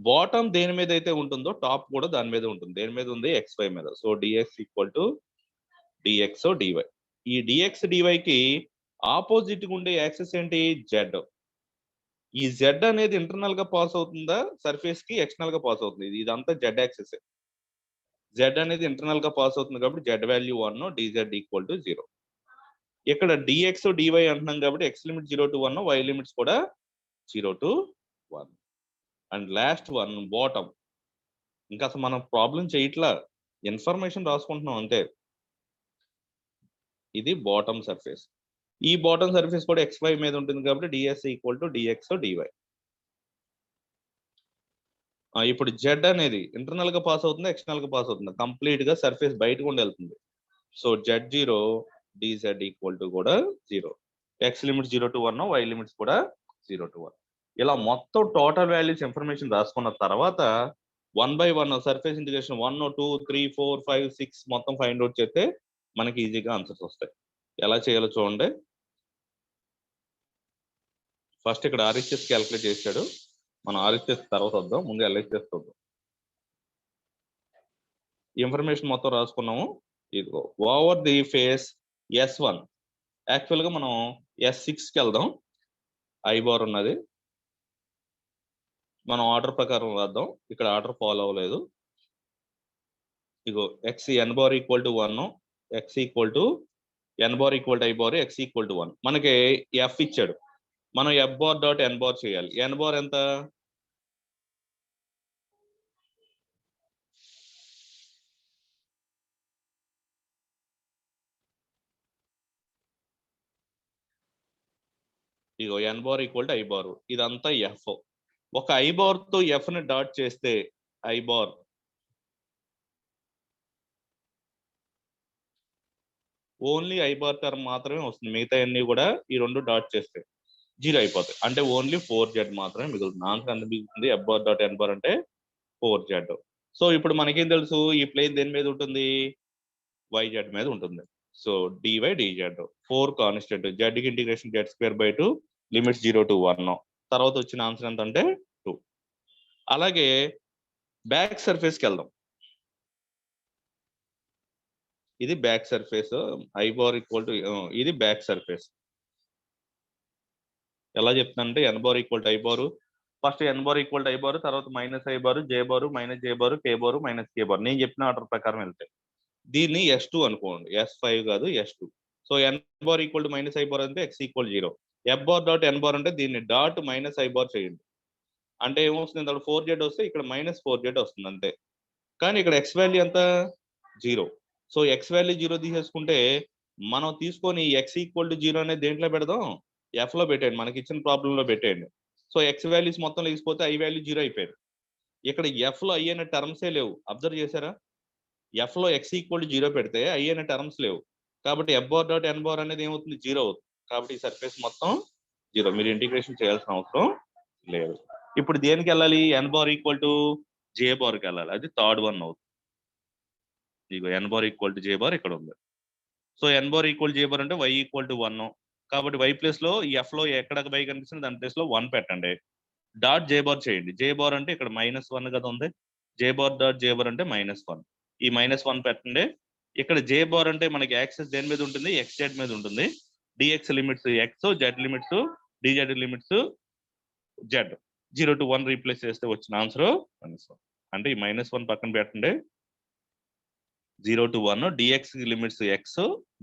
బాటమ్ దేని మీద అయితే ఉంటుందో టాప్ కూడా దాని మీద ఉంటుంది. దేని మీద ఉంది, XY మీద. So d x equal to d x d y. ఈ డిఎక్స్ డివైకి ఆపోజిట్ గా ఉండే యాక్సెస్ ఏంటి, జెడ్. ఈ జెడ్ అనేది ఇంటర్నల్ గా పాస్ అవుతుందా సర్ఫేస్ కి, ఎక్స్టర్నల్ గా పాస్ అవుతుంది, ఇదంతా జెడ్ యాక్సెస్. జెడ్ అనేది ఇంటర్నల్ గా పాస్ అవుతుంది కాబట్టి z value 1, d z equal to 0. ఇక్కడ డిఎక్స్ డివై అంటున్నాం కాబట్టి x limit 0 to 1, y limits కూడా 0 to 1. And last one bottom. ఇంకా అసలు మనం ప్రాబ్లం చేయట్లా, ఇన్ఫర్మేషన్ రాసుకుంటున్నాం అంతే. ఇది బాటమ్ సర్ఫేస్. ఈ బాటమ్ సర్ఫేస్ కూడా XY మీద ఉంటుంది కాబట్టి d s equal to d x d y. ఇప్పుడు జెడ్ అనేది ఇంటర్నల్ గా పాస్ అవుతుందా, ఎక్స్టర్నల్ గా పాస్ అవుతుందా, కంప్లీట్ గా సర్ఫేస్ బయటకు ఉండి వెళ్తుంది. So z 0, d z equal to కూడా 0. X limits 0 to 1, y limits కూడా 0 to 1. ఇలా మొత్తం టోటల్ వాల్యూస్ ఇన్ఫర్మేషన్ రాసుకున్న తర్వాత 1 by 1 సర్ఫేస్ ఇంటిగ్రేషన్ 1, 2, 3, 4, 5, 6 మొత్తం ఫైండ్ అవుట్ చేస్తే మనకి ఈజీగా ఆన్సర్స్ వస్తాయి. ఎలా చేయాలో చూడండి. ఫస్ట్ ఇక్కడ ఆర్హెచ్ఎస్ క్యాలిక్యులేట్ చేశాడు, మనం ఆర్హెచ్ఎస్ తర్వాత వద్దాం, ముందు ఎల్హెచ్ఎస్ వద్దాం. ఇన్ఫర్మేషన్ మొత్తం రాసుకున్నాము. ఇదిగో over the face S1, actual గా మనం S6కి వెళ్దాం, ఐ బార్ ఉన్నది. మనం ఆర్డర్ ప్రకారం రాద్దాం, ఇక్కడ ఆర్డర్ ఫాలో అవ్వలేదు. ఇగో x n bar equal to 1, x equal to n bar equal to i bar, x equal to 1. మనకి ఎఫ్ ఇచ్చాడు, మనం f bar dot n bar చేయాలి. ఎన్ బార్ ఎంత, ఇగో n bar equal to i bar, ఇదంతా f. ఒక i bar తో f ని డాట్ చేస్తే i bar only i bar term మాత్రమే వస్తుంది, మిగతా అన్ని కూడా ఈ రెండు డాట్ చేస్తే 0 అయిపోతాయి. అంటే ఓన్లీ 4Z మాత్రమే మిగులుతుంది. ఆన్సర్ ఎంత మిగులుతుంది, F bar dot n bar అంటే 4Z. సో ఇప్పుడు మనకేం తెలుసు, ఈ ప్లేన్ దేని మీద ఉంటుంది, YZ మీద ఉంటుంది. So d y d z 4 constant, z కి ఇంటిగ్రేషన్ Z²/2, లిమిట్స్ 0 to 1. తర్వాత వచ్చిన ఆన్సర్ ఎంత అంటే 2. అలాగే బ్యాక్ సర్ఫేస్కి వెళ్దాం. ఇది back surface, i bar equal to, ఇది బ్యాక్ సర్ఫేస్. ఎలా చెప్తానంటే n bar equal to i bar, first n bar equal to i bar, తర్వాత minus i bar, j bar, minus j bar, k bar, minus k bar. నేను చెప్పిన order ప్రకారం వెళ్తే దీన్ని S2 అనుకోండి, S5 కాదు S2. So n bar equal to minus i bar అంటే x equal 0. F bar dot n bar అంటే దీన్ని డాట్ మైనస్ ఐ బార్ చేయండి. అంటే ఏమొస్తుంది, 4Z వస్తే ఇక్కడ మైనస్ 4Z వస్తుంది అంతే. కానీ ఇక్కడ ఎక్స్ వాల్యూ ఎంత, 0. సో ఎక్స్ వాల్యూ 0 తీసేసుకుంటే మనం తీసుకొని ఎక్స్ ఈక్వల్ టు 0 అనేది దేంట్లో పెడదాం, ఎఫ్ లో పెట్టండి, మనకి ఇచ్చిన ప్రాబ్లం లో పెట్టేయండి. సో ఎక్స్ వాల్యూస్ మొత్తం లేకపోతే ఐ వాల్యూ 0 అయిపోయారు. ఇక్కడ ఎఫ్ లో ఐ అనే టర్మ్సే లేవు, అబ్జర్వ్ చేశారా. ఎఫ్ లో ఎక్స్ ఈక్వల్ టు 0 పెడితే ఐ అనే టర్మ్స్ లేవు, కాబట్టి F bar dot n bar అనేది ఏమవుతుంది 0 అవుతుంది. కాబట్టి ఈ సర్ఫేస్ మొత్తం 0, మీరు ఇంటిగ్రేషన్ చేయాల్సిన అవసరం లేదు. ఇప్పుడు దేనికి వెళ్ళాలి, n bar equal to j బార్కి వెళ్ళాలి, అది థర్డ్ వన్ అవుతుంది. ఇగో n bar equal to j bar ఇక్కడ ఉంది. So n bar equal j bar అంటే వై ఈక్వల్ టు 1, కాబట్టి వై ప్లేస్ లో ఈ ఎఫ్ లో ఎక్కడ వై కనిపిస్తుంది దాని ప్లేస్ లో 1 పెట్టండి, డాట్ జే బార్ చేయండి. జే బార్ అంటే ఇక్కడ -1 కదా ఉంది, జే బార్ డాట్ జే బార్ అంటే -1, ఈ -1 పెట్టండి. ఇక్కడ జే బార్ అంటే మనకి యాక్సెస్ దేని మీద ఉంటుంది, ఎక్స్ జెడ్ మీద ఉంటుంది. D x limits x, z limits d z limits z. 0 to 1 replace చేస్తే వచ్చిన ఆన్సర్ -1. అంటే ఈ -1 పక్కన పెట్టండి, 0 to 1 d x limits x,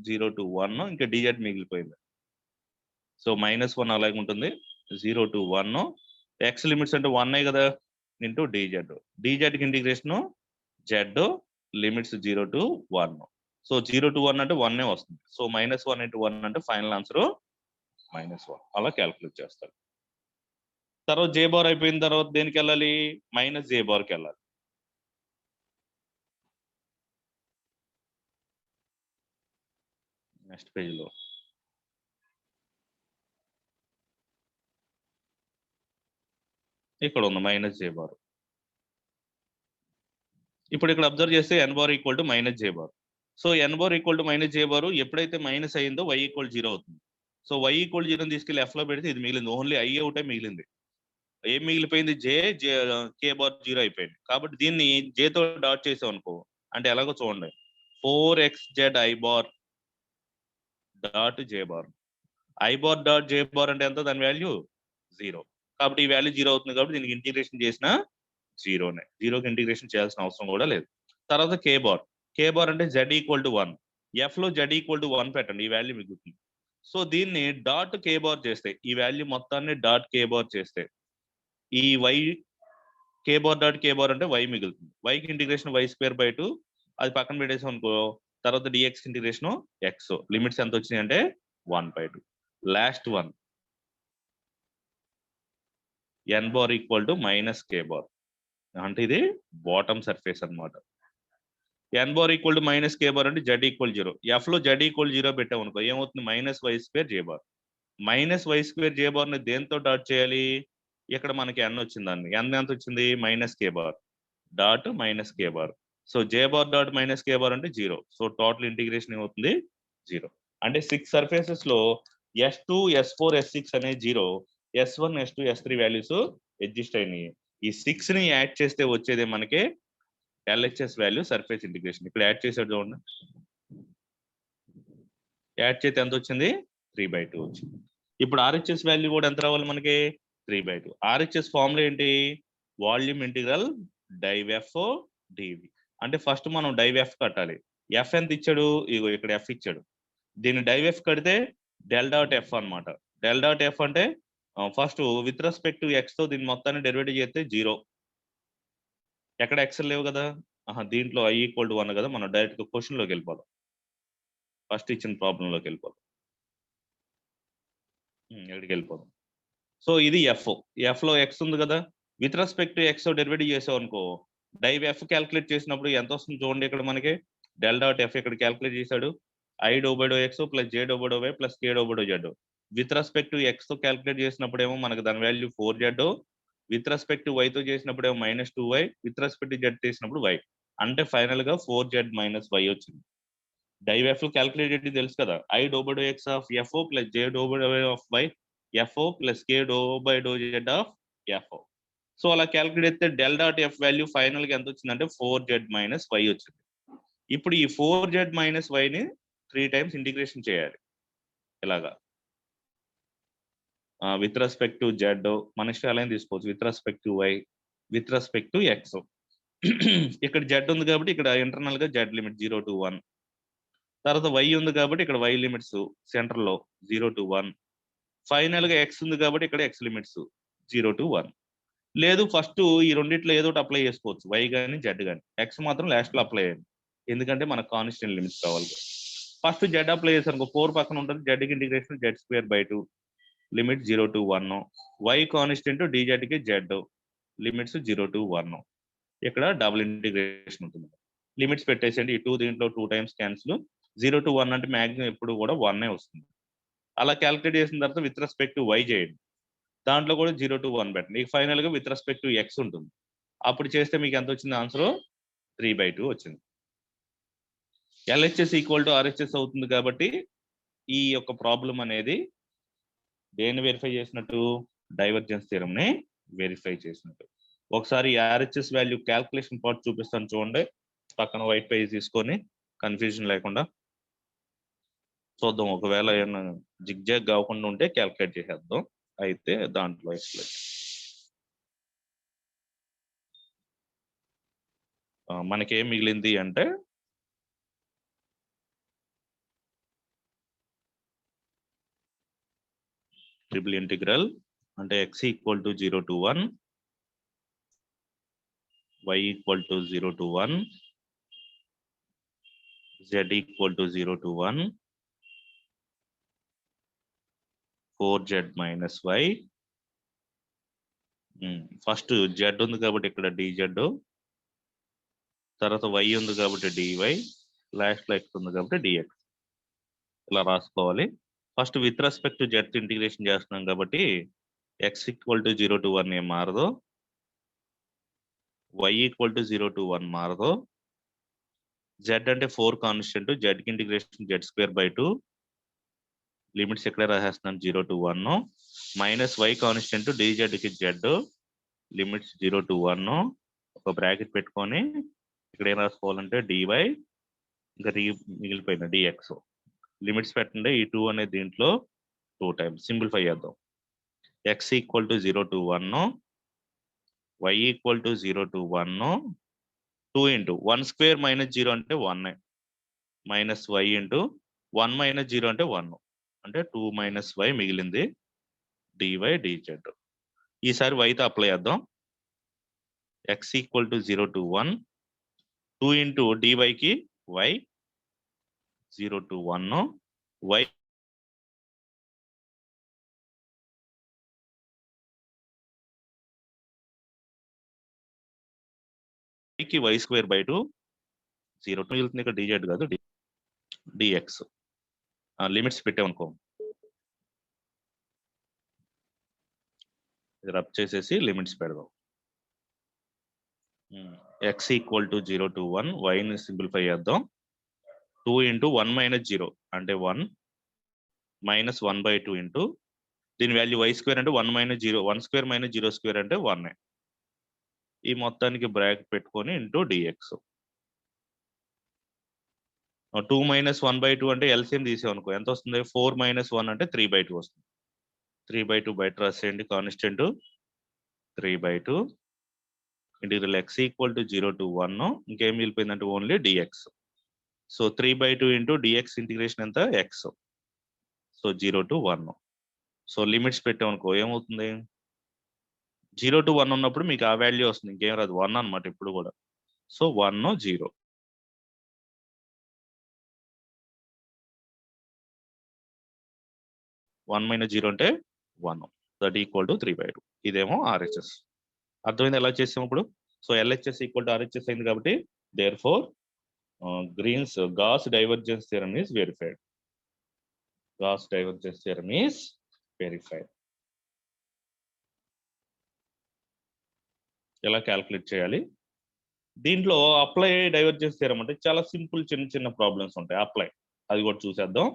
0 to 1 ఇంకా డిజెడ్ మిగిలిపోయింది. సో -1 అలాగే ఉంటుంది, 0 to 1 ఎక్స్ లిమిట్స్ అంటే 1 కదా ఇంటూ డిజెడ్, డిజెడ్కి integration z limits 0 to 1. So 0 to 1 అంటే 1 వస్తుంది. సో -1 into 1 అంటే ఫైనల్ ఆన్సర్ -1. అలా క్యాల్కులేట్ చేస్తారు. తర్వాత జే బార్ అయిపోయిన తర్వాత దేనికి వెళ్ళాలి, మైనస్ జే బార్కి వెళ్ళాలి. నెక్స్ట్ పేజ్లో ఇక్కడ ఉంది మైనస్ జే బార్. ఇప్పుడు ఇక్కడ అబ్జర్వ్ చేస్తే n bar equal to minus j bar. So n bar equal to minus j bar ఎప్పుడైతే మైనస్ అయిందో వై ఈక్వల్ 0 అవుతుంది. సో వై ఈక్వల్ 0 తీసుకెళ్ళి ఎఫ్ లో పెడితే ఇది మిగిలింది, ఓన్లీ ఐ ఒకటే మిగిలింది. ఏం మిగిలిపోయింది, జే కే బార్ 0 అయిపోయింది. కాబట్టి దీన్ని జేతో డాట్ చేసాం అనుకో అంటే ఎలాగో చూడండి, 4xz I bar dot j bar. I bar dot j bar అంటే ఎంత, దాని వాల్యూ 0, కాబట్టి ఈ వాల్యూ 0 అవుతుంది. కాబట్టి దీనికి ఇంటిగ్రేషన్ చేసిన 0నే, 0కి ఇంటిగ్రేషన్ చేయాల్సిన అవసరం కూడా లేదు. తర్వాత కే బార్ అంటే జెడ్ ఈక్వల్ టు 1, ఎఫ్ లో జెడ్ ఈక్వల్ టు 1 పెట్టండి, ఈ వాల్యూ మిగులుతుంది. సో దీన్ని డాట్ కే బార్ చేస్తే, ఈ వాల్యూ మొత్తాన్ని డాట్ కే బార్ చేస్తే ఈ y k bar dot k bar అంటే వై మిగులుతుంది. వైకి ఇంటిగ్రేషన్ y²/2, అది పక్కన పెట్టేసాం అనుకో. తర్వాత డిఎక్స్ ఇంటిగ్రేషన్ ఎక్స్, లిమిట్స్ ఎంత వచ్చినాయి అంటే 1/2. Last one n bar equal to minus k bar, అంటే ఇది బాటమ్ సర్ఫేస్ అన్నమాట. N bar equal to minus k bar అంటే జెడ్ ఈక్వల్ 0, ఎఫ్ లో జెడ్ ఈక్వల్ 0 పెట్టాం అనుకో ఏమవుతుంది, -y² జే బార్. -y² జే బార్ ని దేంతో డాట్ చేయాలి, ఇక్కడ మనకి ఎన్ వచ్చిందండి, ఎన్ ఎంత వచ్చింది minus k bar dot minus k bar. So జే bar dot minus k bar అంటే 0. సో టోటల్ ఇంటిగ్రేషన్ ఏమవుతుంది 0. అంటే 6 సర్ఫేసెస్ లో S2 S4 S6 అనే 0, S1 S2 S3 values adjust అయినాయి. ఈ 6 ని యాడ్ చేస్తే వచ్చేది మనకి ఎల్హెచ్ఎస్ వాల్యూ సర్ఫేస్ ఇంటిగ్రేషన్. ఇక్కడ యాడ్ చేసాడు చూడండి, యాడ్ చేస్తే ఎంత వచ్చింది 3/2 వచ్చింది. ఇప్పుడు ఆర్హెచ్ఎస్ వాల్యూ కూడా ఎంత రావాలి మనకి 3/2. ఆర్హెచ్ఎస్ ఫార్ములా ఏంటి, వాల్యూమ్ ఇంటిగ్రల్ డైవ్ ఎఫ్ డివి. అంటే ఫస్ట్ మనం డైవ్ ఎఫ్ కట్టాలి. ఎఫ్ ఎంత ఇచ్చాడు, ఇగో ఇక్కడ ఎఫ్ ఇచ్చాడు, దీన్ని డైవ్ ఎఫ్ కడితే డెల్ డాట్ ఎఫ్ అనమాట. డెల్ డాట్ ఎఫ్ అంటే first with respect to x తో దీన్ని మొత్తాన్ని డెరివేటివ్ చేస్తే 0, ఎక్కడ ఎక్స్ లేవు కదా, దీంట్లో ఐ ఈక్వల్ టు 1 కదా, మనం డైరెక్ట్ గా క్వశ్చన్ లోకి వెళ్ళిపోదాం, ఫస్ట్ ఇచ్చిన ప్రాబ్లం లోకి వెళ్ళిపోదాం, ఎక్కడికి వెళ్ళిపోదాం. సో ఇది ఎఫ్ లో ఎక్స్ ఉంది కదా, with respect to X derivative చేసావు అనుకో, డైవ్ ఎఫ్ క్యాల్కులేట్ చేసినప్పుడు ఎంత వస్తుంది చూడండి, ఇక్కడ మనకి డెల్ డాట్ ఎఫ్ ఇక్కడ క్యాల్కులేట్ చేశాడు, i doe by doe x plus j doe by doe y plus k doe by doe z. With respect to x తో క్యాల్కులేట్ చేసినప్పుడు ఏమో మనకి దాని value 4z, with respect to y తో చేసినప్పుడు ఏమో -2y, with respect to z చేసినప్పుడు y, అంటే ఫైనల్ గా 4z - y వచ్చింది. డైవ్ ఎఫ్ క్యాల్కులేటెడ్ తెలుసు కదా, i doe by doe x of f plus j doe by doe y of y f o plus k doe doe z of f o. So అలా calculate అయితే del dot f value final గా ఎంత వచ్చిందంటే 4z - y వచ్చింది. ఇప్పుడు ఈ 4z - y ని 3 టైమ్స్ ఇంటిగ్రేషన్ చేయాలి ఇలాగా, విత్ రెస్పెక్ట్ టు జెడ్ మన ఇష్టాలైన తీసుకోవచ్చు, with respect to y, with respect to x. ఇక్కడ జెడ్ ఉంది కాబట్టి ఇక్కడ ఇంటర్నల్ గా జెడ్ లిమిట్ 0 to 1, తర్వాత వై ఉంది కాబట్టి ఇక్కడ వై లిమిట్స్ సెంటర్ లో 0 to 1, ఫైనల్ గా ఎక్స్ ఉంది కాబట్టి ఇక్కడ ఎక్స్ లిమిట్స్ 0 to 1. లేదు ఫస్ట్ ఈ రెండిట్లో ఏదో ఒకటి అప్లై చేసుకోవచ్చు, వై కానీ జెడ్ కానీ, ఎక్స్ మాత్రం లాస్ట్ లో అప్లై అయ్యింది ఎందుకంటే మనకు కాన్స్టెంట్ లిమిట్స్ కావాలి. ఫస్ట్ జెడ్ అప్లై చేశారు, 4 పక్కన ఉంటుంది, జెడ్ కి integration z²/2 limit 0 to 1, y constant d z కి జెడ్ లిమిట్స్ 0 to 1, ఇక్కడ డబుల్ ఇంటిగ్రేషన్ ఉంటుంది. లిమిట్స్ పెట్టేసేయండి. ఈ 2 దీంట్లో 2 టైమ్స్ క్యాన్సిల్. 0 to 1 అంటే మాక్సిమం ఎప్పుడు కూడా 1 వస్తుంది. అలా క్యాలిక్యులేట్ చేసిన తర్వాత విత్ రెస్పెక్ట్ టు y చేయండి. దాంట్లో కూడా 0 to 1 పెట్టండి. ఇక ఫైనల్ గా విత్ రెస్పెక్ట్ టు x ఉంటుంది. అప్పుడు చేస్తే మీకు ఎంత వచ్చింది ఆన్సర్? 3/2 వచ్చింది. LHS ఈక్వల్ టు RHS అవుతుంది కాబట్టి ఈ యొక్క ప్రాబ్లం అనేది దేన్ని వెరిఫై చేసినట్టు? డైవర్జెన్స్ థియరం ని వెరిఫై చేసినట్టు. ఒకసారి RHS వాల్యూ క్యాల్కులేషన్ పార్ట్ చూపిస్తాను చూడండి. పక్కన వైట్ పేజ్ తీసుకొని కన్ఫ్యూజన్ లేకుండా చూద్దాం. ఒకవేళ ఏమైనా జిగ్జాగ్ కాకుండా ఉంటే క్యాల్కులేట్ చేసేద్దాం. అయితే దాంట్లో ఎక్స్ప్లెయిన్ మనకేం మిగిలింది అంటే ట్రిపుల్ ఇంటిగ్రల్ అంటే x equal to 0 to 1, y equal to 0 to 1, z equal to 0 to 1, 4z minus y. First z ఉంది కాబట్టి ఇక్కడ dz, తర్వాత y ఉంది కాబట్టి dy, లాస్ట్ లో x ఉంది కాబట్టి dx. ఇలా రాసుకోవాలి. First with respect to z integration చేస్తున్నాం కాబట్టి x ఈక్వల్ టు 0 to 1 ఏం మారదు, y ఈక్వల్ టు 0 to 1 మారదు, z అంటే 4 కాన్స్టెంట్, z కి ఇంటిగ్రేషన్ z²/2, లిమిట్స్ ఎక్కడ రాసేస్తున్నాను 0 to 1, minus y constant dz కి z, లిమిట్స్ 0 to 1, ఒక బ్రాకెట్ పెట్టుకొని ఇక్కడ ఏం రాసుకోవాలంటే dy, ఇంకా మిగిలిపోయిన dx. లిమిట్స్ పెట్టండి. ఈ 2 అనే దీంట్లో 2 టైమ్స్ సింప్లిఫై చేద్దాం. x equal to 0 to 1, y equal to 0 to 1, 2 into 1 square minus 0 అంటే 1, మైనస్ y ఇంటూ 1 మైనస్ 0 అంటే 1, అంటే 2 మైనస్ y మిగిలింది dy dz. ఈసారి y తో అప్లై చేద్దాం. x equal to 0 to 1, 2 into dy కి y, 0 to 1, y కి y²/2, 0 మిగులుతుంది. ఇక్కడ dz కాదు dx. లిమిట్స్ పెట్టామనుకో, రబ్ చేసేసి లిమిట్స్ పెడదాం. x equal to 0 to 1, y ని సింప్లిఫై చేద్దాం. 2 ఇంటూ 1 మైనస్ 0 అంటే 1, మైనస్ 1/2 ఇంటూ దీని వాల్యూ y² అంటే 1 మైనస్ 0, 1 స్క్వేర్ మైనస్ 0 స్క్వేర్ అంటే 1. ఈ మొత్తానికి బ్రాకెట్ పెట్టుకొని ఇంటూ dx. 2 మైనస్ 1/2 అంటే ఎల్సిఎం తీసామనుకో ఎంత వస్తుంది? 4 మైనస్ 1 అంటే 3/2 వస్తుంది. 3/2 బయట రాసేయండి. Constant 3/2 integral x equal to 0 to 1, ఇంకేం మిగిలిపోయిందంటే only dx. So 3/2 into dx integration ఎంత? x. So 0 to 1. So limits పెట్టామనుకో ఏమవుతుంది? 0 to 1 ఉన్నప్పుడు మీకు ఆ వాల్యూ వస్తుంది, ఇంకేం రాదు, 1 అనమాట ఇప్పుడు కూడా. సో 1, 0. వన్ మైనస్ 0 అంటే 1, దట్ ఈక్వల్ టు 3/2. ఇదేమో RHS. అర్థమైంది ఎలా చేసాం ఇప్పుడు? So LHS equal to RHS అయింది కాబట్టి therefore Green's Gauss divergence theorem is verified. Gauss divergence theorem is verified. ఎలా క్యాల్కులేట్ చేయాలి? దీంట్లో అప్లై డైవర్జెన్స్ థియరం అంటే చాలా సింపుల్ చిన్న చిన్న ప్రాబ్లమ్స్ ఉంటాయి. అప్లై అది కూడా చూసేద్దాం.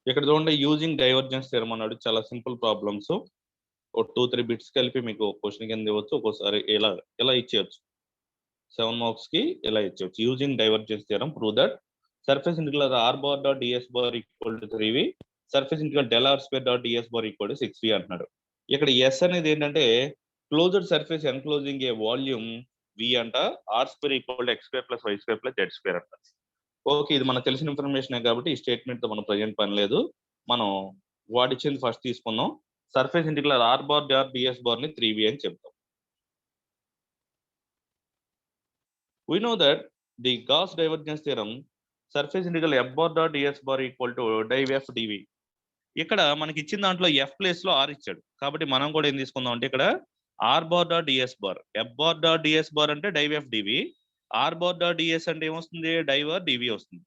ఇక్కడ చూడండి, యూజింగ్ డైవర్జెన్స్ థియరం అన్నాడు. చాలా సింపుల్ ప్రాబ్లమ్స్. ఒక 2-3 బిట్స్ కలిపి మీకు క్వశ్చన్ కింద ఇవ్వచ్చు. ఒక్కోసారి ఎలా ఇచ్చేయచ్చు. 7 మార్క్స్ కి ఎలా ఇచ్చేయచ్చు. Using divergence theorem prove that surface integral r bar dot ds bar equal to 3v, surface integral del r² dot ds bar equal to 6v అంటున్నాడు. ఇక్కడ s అనేది ఏంటంటే closed surface enclosing a volume v అంట, r² equal to x² plus y² plus z² అంట. Okay, ఇది మనకు తెలిసిన information కాబట్టి ఈ స్టేట్మెంట్ తో మనం ప్రజెంట్ పని లేదు. మనం వాడిచ్చింది ఫస్ట్ తీసుకుందాం. Surface integral r bar dot ds bar ని 3v అని చెప్తాం. We know that the Gauss divergence theorem, surface integral f bar dot ds bar equal to div f dv. ఇక్కడ మనకి ఇచ్చిన దాంట్లో ఎఫ్ ప్లేస్ లో ఆర్ ఇచ్చాడు, కాబట్టి మనం కూడా ఏం తీసుకుందాం అంటే ఇక్కడ r bar dot DS bar, f bar dot DS bar అంటే div f dv, r bar dot ds అంటే ఏమొస్తుంది, డైవర్ డివి వస్తుంది.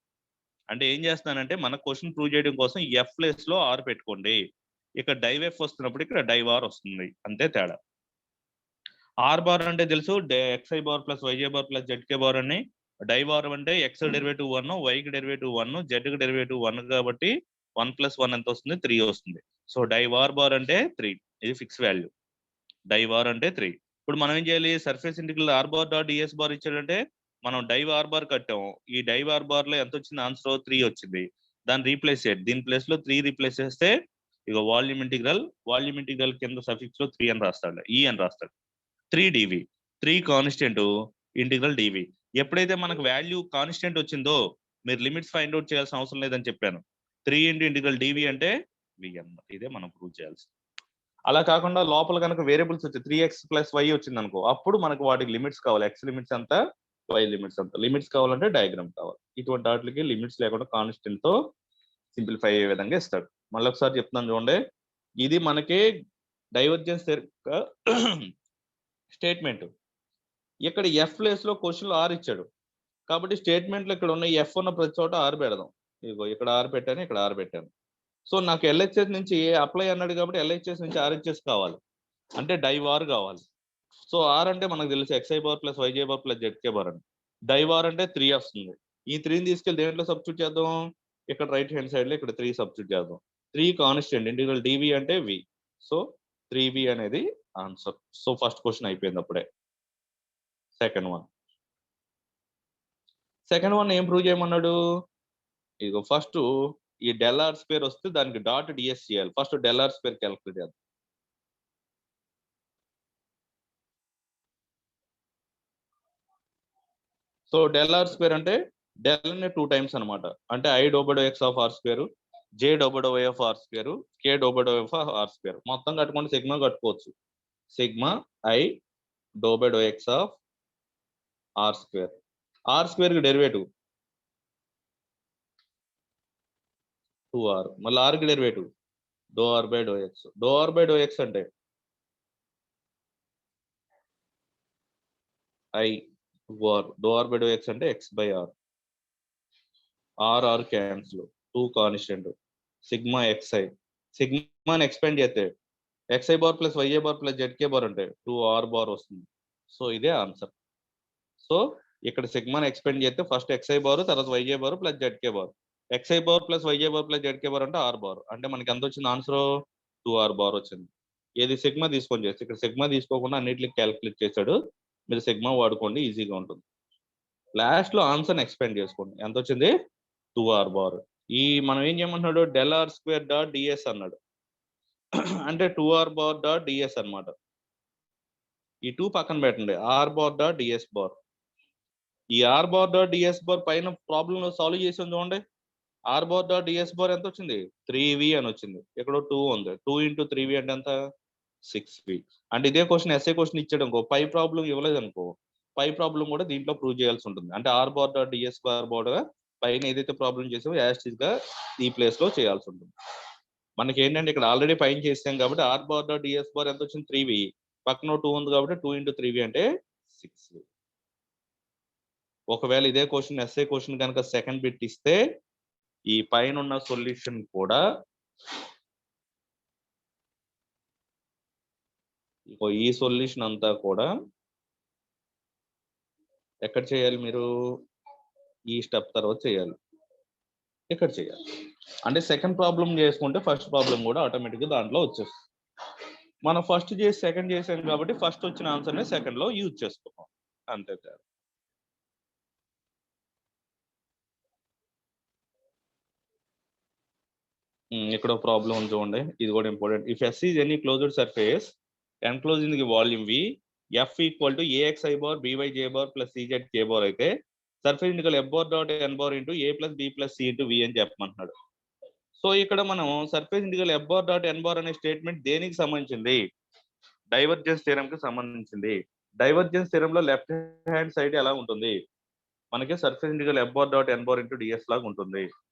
అంటే ఏం చేస్తానంటే మన క్వశ్చన్ ప్రూవ్ చేయడం కోసం ఎఫ్ ప్లేస్ లో ఆర్ పెట్టుకోండి, ఇక్కడ డైవ్ ఎఫ్ వస్తున్నప్పుడు ఇక్కడ డైవ్ ఆర్ వస్తుంది, అంతే తేడా. ఆర్ బార్ అంటే తెలుసు, x i bar plus y j bar plus z k bar అని. డైవ్ ఆర్ అంటే ఎక్స్ డెరివేటివ్ 1, వైకి డెరివేటివ్ 1, జెడ్కి డెరివేటివ్ 1 కాబట్టి 1 + 1 ఎంత వస్తుంది, 3 వస్తుంది. సో డైవ్ ఆర్ బార్ అంటే 3, ఇది ఫిక్స్ వాల్యూ. డైవ్ ఆర్ అంటే 3. ఇప్పుడు మనం ఏం చేయాలి, surface integral r bar dot DS bar ఇచ్చాడంటే మనం డైవ్ ఆర్ బార్ కట్టాము. ఈ డైవ్ ఆర్ బార్ లో ఎంత వచ్చింది, ఆన్సర్ 3 వచ్చింది. దాన్ని రీప్లేస్ చేయండి, దీని ప్లేస్ లో 3 రీప్లేస్ చేస్తే ఇక వాల్యూమ్ ఇంటిగ్రల్ కింద సఫిక్స్ లో 3 అని రాస్తాడు, ఈ అని రాస్తాడు. 3 dv, 3 కాన్స్టెంట్ ఇంటిగ్రల్ dv. ఎప్పుడైతే మనకు వాల్యూ కాన్స్టెంట్ వచ్చిందో మీరు లిమిట్స్ ఫైండ్ అవుట్ చేయాల్సిన అవసరం లేదని చెప్పాను. 3 × ఇంటిగ్రల్ dv అంటే vn, ఇదే మనం ప్రూవ్ చేయాల్సి. అలా కాకుండా లోపల కనుక వేరియబుల్స్ వచ్చి 3x + y వచ్చింది అనుకో, అప్పుడు మనకు వాటికి లిమిట్స్ కావాలి, x లిమిట్స్ అంతా, y లిమిట్స్ అంతా. లిమిట్స్ కావాలంటే డయాగ్రామ్ కావాలి. ఇటువంటి వాటికి లిమిట్స్ లేకుండా కాన్స్టెంట్ తో సింప్లిఫై అయ్యే విధంగా ఇస్తాడు. మళ్ళీ ఒకసారి చెప్తున్నాను చూడండి, ఇది మనకి డైవర్జెన్స్ స్టేట్మెంట్. ఇక్కడ ఎఫ్ ప్లేస్ లో క్వశ్చన్ ఆర్ ఇచ్చాడు, కాబట్టి స్టేట్మెంట్ లో ఇక్కడ ఉన్న ఎఫ్ ఉన్న ప్రతి చోట ఆర్ పెడదాం. ఇదిగో ఇక్కడ ఆర్ పెట్టాను, ఇక్కడ ఆర్ పెట్టాను. సో నాకు ఎల్హెచ్ఎస్ నుంచి అప్లై అన్నాడు కాబట్టి ఎల్హెచ్ఎస్ నుంచి ఆర్హెచ్ఎస్ కావాలి, అంటే డైవ్ ఆర్ కావాలి. సో ఆర్ అంటే మనకు తెలుసు x i bar plus y j bar plus z k bar అని. డైవ్ ఆర్ అంటే 3 వస్తుంది. ఈ 3ని తీసుకెళ్ళి దేంట్లో సబ్స్టిట్యూట్ చేద్దాం, ఇక్కడ రైట్ హ్యాండ్ సైడ్ లో ఇక్కడ 3 సబ్స్టిట్యూట్ చేద్దాం. 3 కాన్స్టెంట్ ఇంటిగ్రల్ డివి అంటే వి, సో 3v అనేది ఆన్సర్. సో ఫస్ట్ క్వశ్చన్ అయిపోయింది అప్పుడే. సెకండ్ వన్ ఏం ప్రూవ్ చేయమన్నాడు, ఇదిగో ఫస్ట్ ఈ డెల్ ఆర్ స్క్వేర్ వస్తే దానికి డాట్ డిఎస్ చేయాలి. First del r square calculate చేద్దాం. సో డెల్ ఆర్ స్క్వేర్ అంటే డెల్ ని 2 టైమ్స్ అనమాట, అంటే i doe by doe x of r square, j doe by doe y of r square, k doe by doe f of r square. మొత్తం కట్టుకుంటే sigma కట్టుకోవచ్చు, sigma i doe by doe x of r square. R square కి derivative 2r, మళ్ళీ r కి derivative doe r by do x. Doe r by do x అంటే i r, doe r by do x అంటే x by r. R cancel, 2 constant, sigma x i. సిగ్మాని expand చేస్తే x i bar plus y a bar plus z k bar అంటే 2r bar వస్తుంది. So ఇదే answer. So ఇక్కడ సిగ్మాని expand చేస్తే ఫస్ట్ ఎక్స్ఐ బార్, తర్వాత y a bar plus z k bar. X i bar plus y a bar plus z k bar అంటే r bar, అంటే మనకి ఎంత వచ్చింది ఆన్సర్, 2r బార్ వచ్చింది. ఏది సిగ్మా తీసుకొని చేస్తే, ఇక్కడ సిగ్మా తీసుకోకుండా అన్నిటికి క్యాలిక్యులేట్ చేశాడు. మీరు సిగ్మా వాడుకోండి, ఈజీగా ఉంటుంది. లాస్ట్ లో ఆన్సర్ ఎక్స్పెండ్ చేసుకోండి, ఎంత వచ్చింది, 2r బార్. ఈ మనం ఏం చేయమంటున్నాడు, del r square dot ds అన్నాడు, అంటే 2r బార్ డాట్ డిఎస్ అనమాట. ఈ 2 పక్కన పెట్టండి, r bar dot DS bar. ఈ r bar dot DS bar పైన ప్రాబ్లమ్ లో సాల్వ్ చేసి చూడండి, r bar dot DS bar ఎంత వచ్చింది, 3v అని వచ్చింది. ఇక్కడ 2 ఉంది, 2 × 3v అంటే ఎంత, 6v. అంటే ఇదే క్వశ్చన్ ఎస్ఏ క్వశ్చన్ ఇచ్చాడు అనుకో, పై ప్రాబ్లం ఇవ్వలేదు అనుకో, పై ప్రాబ్లం కూడా దీంట్లో ప్రూవ్ చేయాల్సి ఉంటుంది. అంటే r bar dot DS bar board పైన ఏదైతే ప్రాబ్లం చేసామో యాస్టీస్ గా ఈ ప్లేస్ లో చేయాల్సి ఉంటుంది. మనకి ఏంటంటే ఇక్కడ ఆల్రెడీ పైన చేసాం కాబట్టి r bar dot DS bar ఎంత వచ్చింది, 3v. పక్కన 2 ఉంది కాబట్టి 2 × 3v అంటే 6v. ఒకవేళ ఇదే క్వశ్చన్ ఎస్ఏ క్వశ్చన్ కనుక సెకండ్ బిట్ ఇస్తే ఈ పైన ఉన్న సొల్యూషన్ కూడా ఈ సొల్యూషన్ అంతా కూడా ఎక్కడ చేయాలి, మీరు ఈ స్టెప్ తర్వాత చేయాలి, ఇక్కడ చేయాలి. అంటే సెకండ్ ప్రాబ్లం చేసుకుంటే ఫస్ట్ ప్రాబ్లం కూడా ఆటోమేటిక్ గా దాంట్లో వచ్చేస్తుంది. మనం ఫస్ట్ చేసి సెకండ్ చేసాం కాబట్టి ఫస్ట్ వచ్చిన ఆన్సర్ ని సెకండ్ లో యూజ్ చేసుకున్నాం, అంతే. ఇక్కడ ప్రాబ్లం ఉంది చూడండి, ఇది కూడా important. If s is any closed surface enclosing the volume v, f equal to a x i bar b y bar plus సిజెడ్ కే బార్ అయితే surface integral f bar dot n bar into a plus b plus c into v అని చెప్పమంటున్నాడు. So ఇక్కడ మనం surface integral f bar dot n bar అనే statement దేనికి సంబంధించింది, divergence theorem కి సంబంధించింది. డైవర్జెన్స్ థియరంలో లెఫ్ట్ హ్యాండ్ సైడ్ ఎలా ఉంటుంది? మనకి surface integral f bar dot n bar into ds లాగా ఉంటుంది.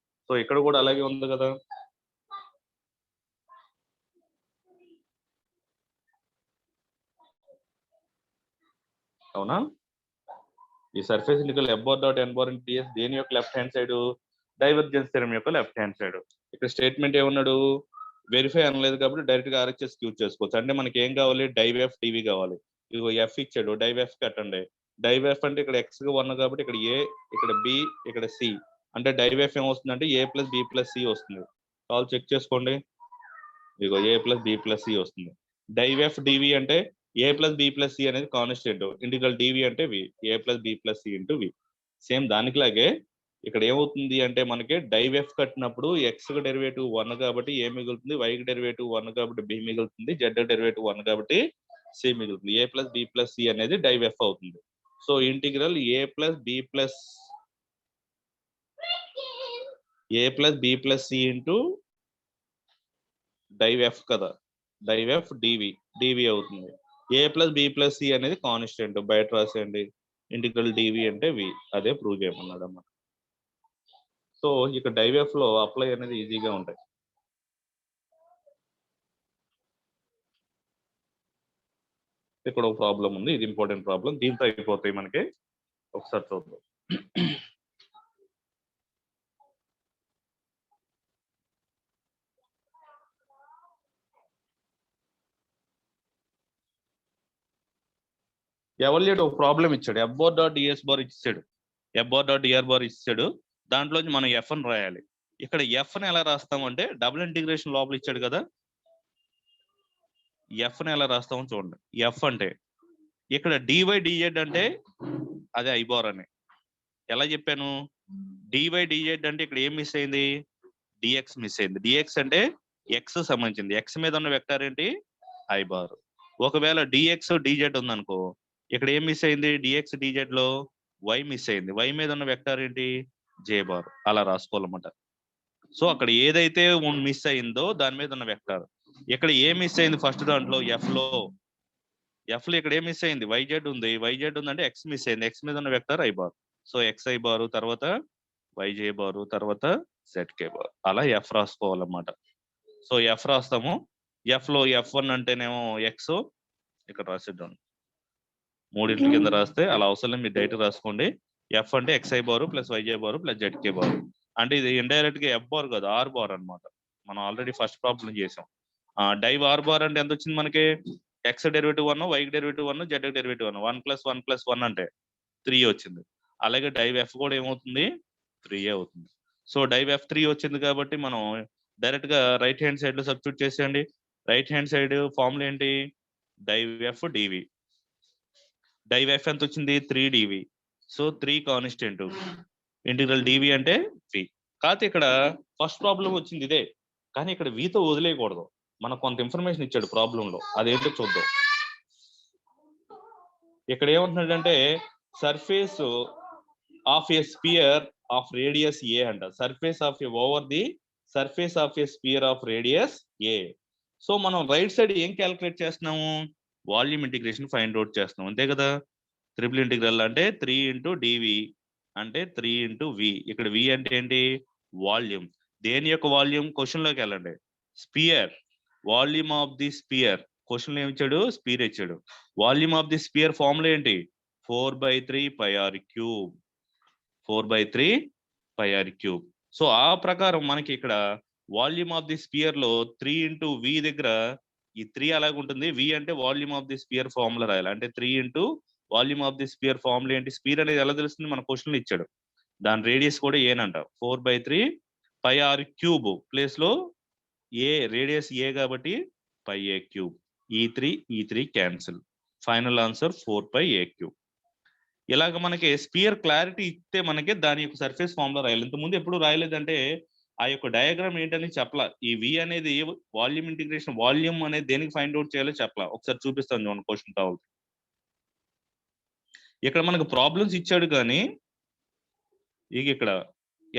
సో ఇక్కడ కూడా అలాగే ఉంది కదా. అవునా? ఈ surface integral f bar dot n bar into ds దేని యొక్క left hand side? Divergence theorem యొక్క లెఫ్ట్ హ్యాండ్ సైడ్. ఇక్కడ స్టేట్మెంట్ ఏమన్నాడు? వెరిఫై అనలేదు కాబట్టి డైరెక్ట్ గా ఆర్హెచ్ఎస్ యూజ్ చేసుకోవచ్చు. అంటే మనకి ఏం కావాలి? డైవెఫ్ డివి కావాలి. ఇదిగో ఎఫ్ ఇచ్చాడు, డైవెఫ్ కట్టండి. డైవెఫ్ అంటే ఇక్కడ ఎక్స్ 1 కాబట్టి ఇక్కడ ఏ, ఇక్కడ బి, ఇక్కడ సి. అంటే డైవెఫ్ ఏమొస్తుందంటే a plus b plus c వస్తుంది. సాల్వ్ చెక్ చేసుకోండి. ఇదిగో a plus b plus c వస్తుంది. డైవెఫ్ డివి అంటే a plus b plus c అనేది కాన్స్టెంట్. ఇంటిగ్రల్ డివి అంటే v, a plus b plus c into v. Same దానికిలాగే ఇక్కడ ఏమవుతుంది అంటే మనకి డైవెఫ్ కట్టినప్పుడు ఎక్స్ కి డెరివేటివ్ 1 కాబట్టి ఏ మిగులుతుంది, వై కి డెరివేటివ్ 1 కాబట్టి బి మిగులుతుంది, జెడ్ డెరివేటివ్ 1 కాబట్టి సి మిగులుతుంది. A plus b plus c అనేది డైవెఫ్ అవుతుంది. So integral a plus b plus c into div f కదా, డైవెఫ్ డివి అవుతుంది. A plus b plus c అనేది కాన్స్టెంట్, బయట రాసేయండి. ఇంటిగ్రల్ డివి అంటే వి, అదే ప్రూవ్ చేయమన్నాడు అన్నమాట. సో ఇక్కడ డైవెఫ్ లో అప్లై అనేది ఈజీగా ఉంటాయి. ఇక్కడ ఒక ప్రాబ్లం ఉంది, ఇది ఇంపార్టెంట్ ప్రాబ్లం. దీంతో అయిపోతాయి మనకి. ఒకసారి చూద్దాం. ఎవల్యూట్ ఒక ప్రాబ్లం ఇచ్చాడు. F bar dot DS bar ఇచ్చాడు, f bar dot dr bar ఇచ్చాడు. దాంట్లోంచి మనం ఎఫ్ అని రాయాలి. ఇక్కడ ఎఫ్ ని ఎలా రాస్తామంటే డబుల్ ఇంటిగ్రేషన్ లోపల ఇచ్చాడు కదా, ఎఫ్ ని ఎలా రాస్తామో చూడండి. ఎఫ్ అంటే ఇక్కడ డివై డిజెడ్ అంటే అదే ఐ బార్ అని ఎలా చెప్పాను. డివై డిజెడ్ అంటే ఇక్కడ ఏం మిస్ అయింది? డిఎక్స్ మిస్ అయింది. డిఎక్స్ అంటే ఎక్స్ సంబంధించింది. ఎక్స్ మీద ఉన్న వెక్టర్ ఏంటి? I bar. ఒకవేళ డిఎక్స్ డిజెడ్ ఉందనుకో, ఇక్కడ ఏం మిస్ అయింది? డిఎక్స్ డిజెడ్ లో వై మిస్ అయింది. వై మీద ఉన్న వెక్టర్ ఏంటి? జే బార్. అలా రాసుకోవాలన్నమాట. సో అక్కడ ఏదైతే మిస్ అయిందో దాని మీద ఉన్న వెక్టర్. ఇక్కడ ఏం మిస్ అయింది? ఫస్ట్ దాంట్లో ఎఫ్ లో ఇక్కడ ఏం మిస్ అయింది? వైజెడ్ ఉంది. వైజెడ్ ఉందంటే ఎక్స్ మిస్ అయింది. ఎక్స్ మీద ఉన్న vector i bar. So x i bar, తర్వాత వైజే బారు, తర్వాత జెడ్కే బార్. అలా ఎఫ్ రాసుకోవాలన్నమాట. సో ఎఫ్ రాస్తాము. ఎఫ్ లో F1 అంటేనేమో ఎక్స్, ఇక్కడ రాసిద్దాం. మూడింటి కింద రాస్తే అలా అవసరం మీరు డైరెక్ట్ రాసుకోండి. ఎఫ్ అంటే x i bar plus y j bar plus z k bar. అంటే ఇది ఇండైరెక్ట్ గా ఎఫ్ బార్ కాదు, ఆర్ బార్ అనమాట. మనం ఆల్రెడీ ఫస్ట్ ప్రాబ్లం చేసాం. డైవ్ ఆర్ బార్ అంటే ఎంత వచ్చింది మనకి? X derivative 1, y derivative 1, z derivative 1. 1+1+1 అంటే 3 వచ్చింది. అలాగే డైవ్ ఎఫ్ కూడా ఏమవుతుంది? 3 అవుతుంది. సో డైవ్ ఎఫ్ 3 వచ్చింది కాబట్టి మనం డైరెక్ట్ గా రైట్ హ్యాండ్ సైడ్ లో సబ్స్టిట్యూట్ చేసేయండి. రైట్ హ్యాండ్ సైడ్ ఫార్ములా ఏంటి? Div f dv. Div f ఎంత వచ్చింది? 3 dv. So 3 constant. Integral dv అంటే వి. కాకపోతే ఇక్కడ ఫస్ట్ ప్రాబ్లం వచ్చింది ఇదే, కానీ ఇక్కడ వీతో వదిలేయకూడదు. మనకు కొంత ఇన్ఫర్మేషన్ ఇచ్చాడు ప్రాబ్లం లో, అదేంటో చూద్దాం. ఇక్కడ ఏమంటున్నాడంటే surface of a sphere of radius a అంట. Surface of a over the surface of a sphere of radius a. So మనం రైట్ సైడ్ ఏం క్యాలిక్యులేట్ చేస్తున్నాము? వాల్యూమ్ ఇంటిగ్రేషన్ ఫైండ్ అవుట్ చేస్తున్నాం, అంతే కదా. ట్రిపుల్ ఇంటిగ్రల్ అంటే 3 ఇంటూ డివి అంటే 3 ఇంటూ వి. ఇక్కడ వి అంటే ఏంటి? వాల్యూమ్. దేని యొక్క వాల్యూమ్? క్వశ్చన్ లోకి వెళ్ళండి. Sphere, volume of the sphere. Question ఏమి ఇచ్చాడు? స్పియర్ ఇచ్చాడు. Volume of the sphere formula ఏంటి? 4/3 πr cube. 4/3 πr cube. So ఆ ప్రకారం మనకి ఇక్కడ వాల్యూమ్ ఆఫ్ ది స్పియర్ లో 3 ఇంటూ వి దగ్గర ఈ 3 అలాగే ఉంటుంది. వి అంటే volume of the sphere formula రాయాలి. అంటే 3 into volume of the sphere formula ఏంటి? స్పియర్ అనేది ఎలా తెలుస్తుంది? మన క్వశ్చన్ ఇచ్చాడు. దాని రేడియస్ కూడా ఏనంట. 4/3 πr క్యూబ్ ప్లేస్ లో ఏ, రేడియస్ ఏ కాబట్టి πa క్యూబ్. ఈ 3 cancel. Final answer 4πa cube. ఇలాగ మనకి స్పియర్ క్లారిటీ ఇస్తే మనకి దాని యొక్క సర్ఫేస్ ఫార్ములా రాయాలి. ఇంతకుముందు ఎప్పుడు రాయలేదంటే ఆ యొక్క డయాగ్రామ్ ఏంటని చెప్పలా. ఈ వి అనేది వాల్యూమ్ ఇంటిగ్రేషన్, వాల్యూమ్ అనేది దేనికి ఫైండ్ అవుట్ చేయాలో చెప్పలా. ఒకసారి చూపిస్తాను చూడండి క్వశ్చన్ కావాలి. ఇక్కడ మనకు ప్రాబ్లమ్స్ ఇచ్చాడు కానీ ఇక్కడ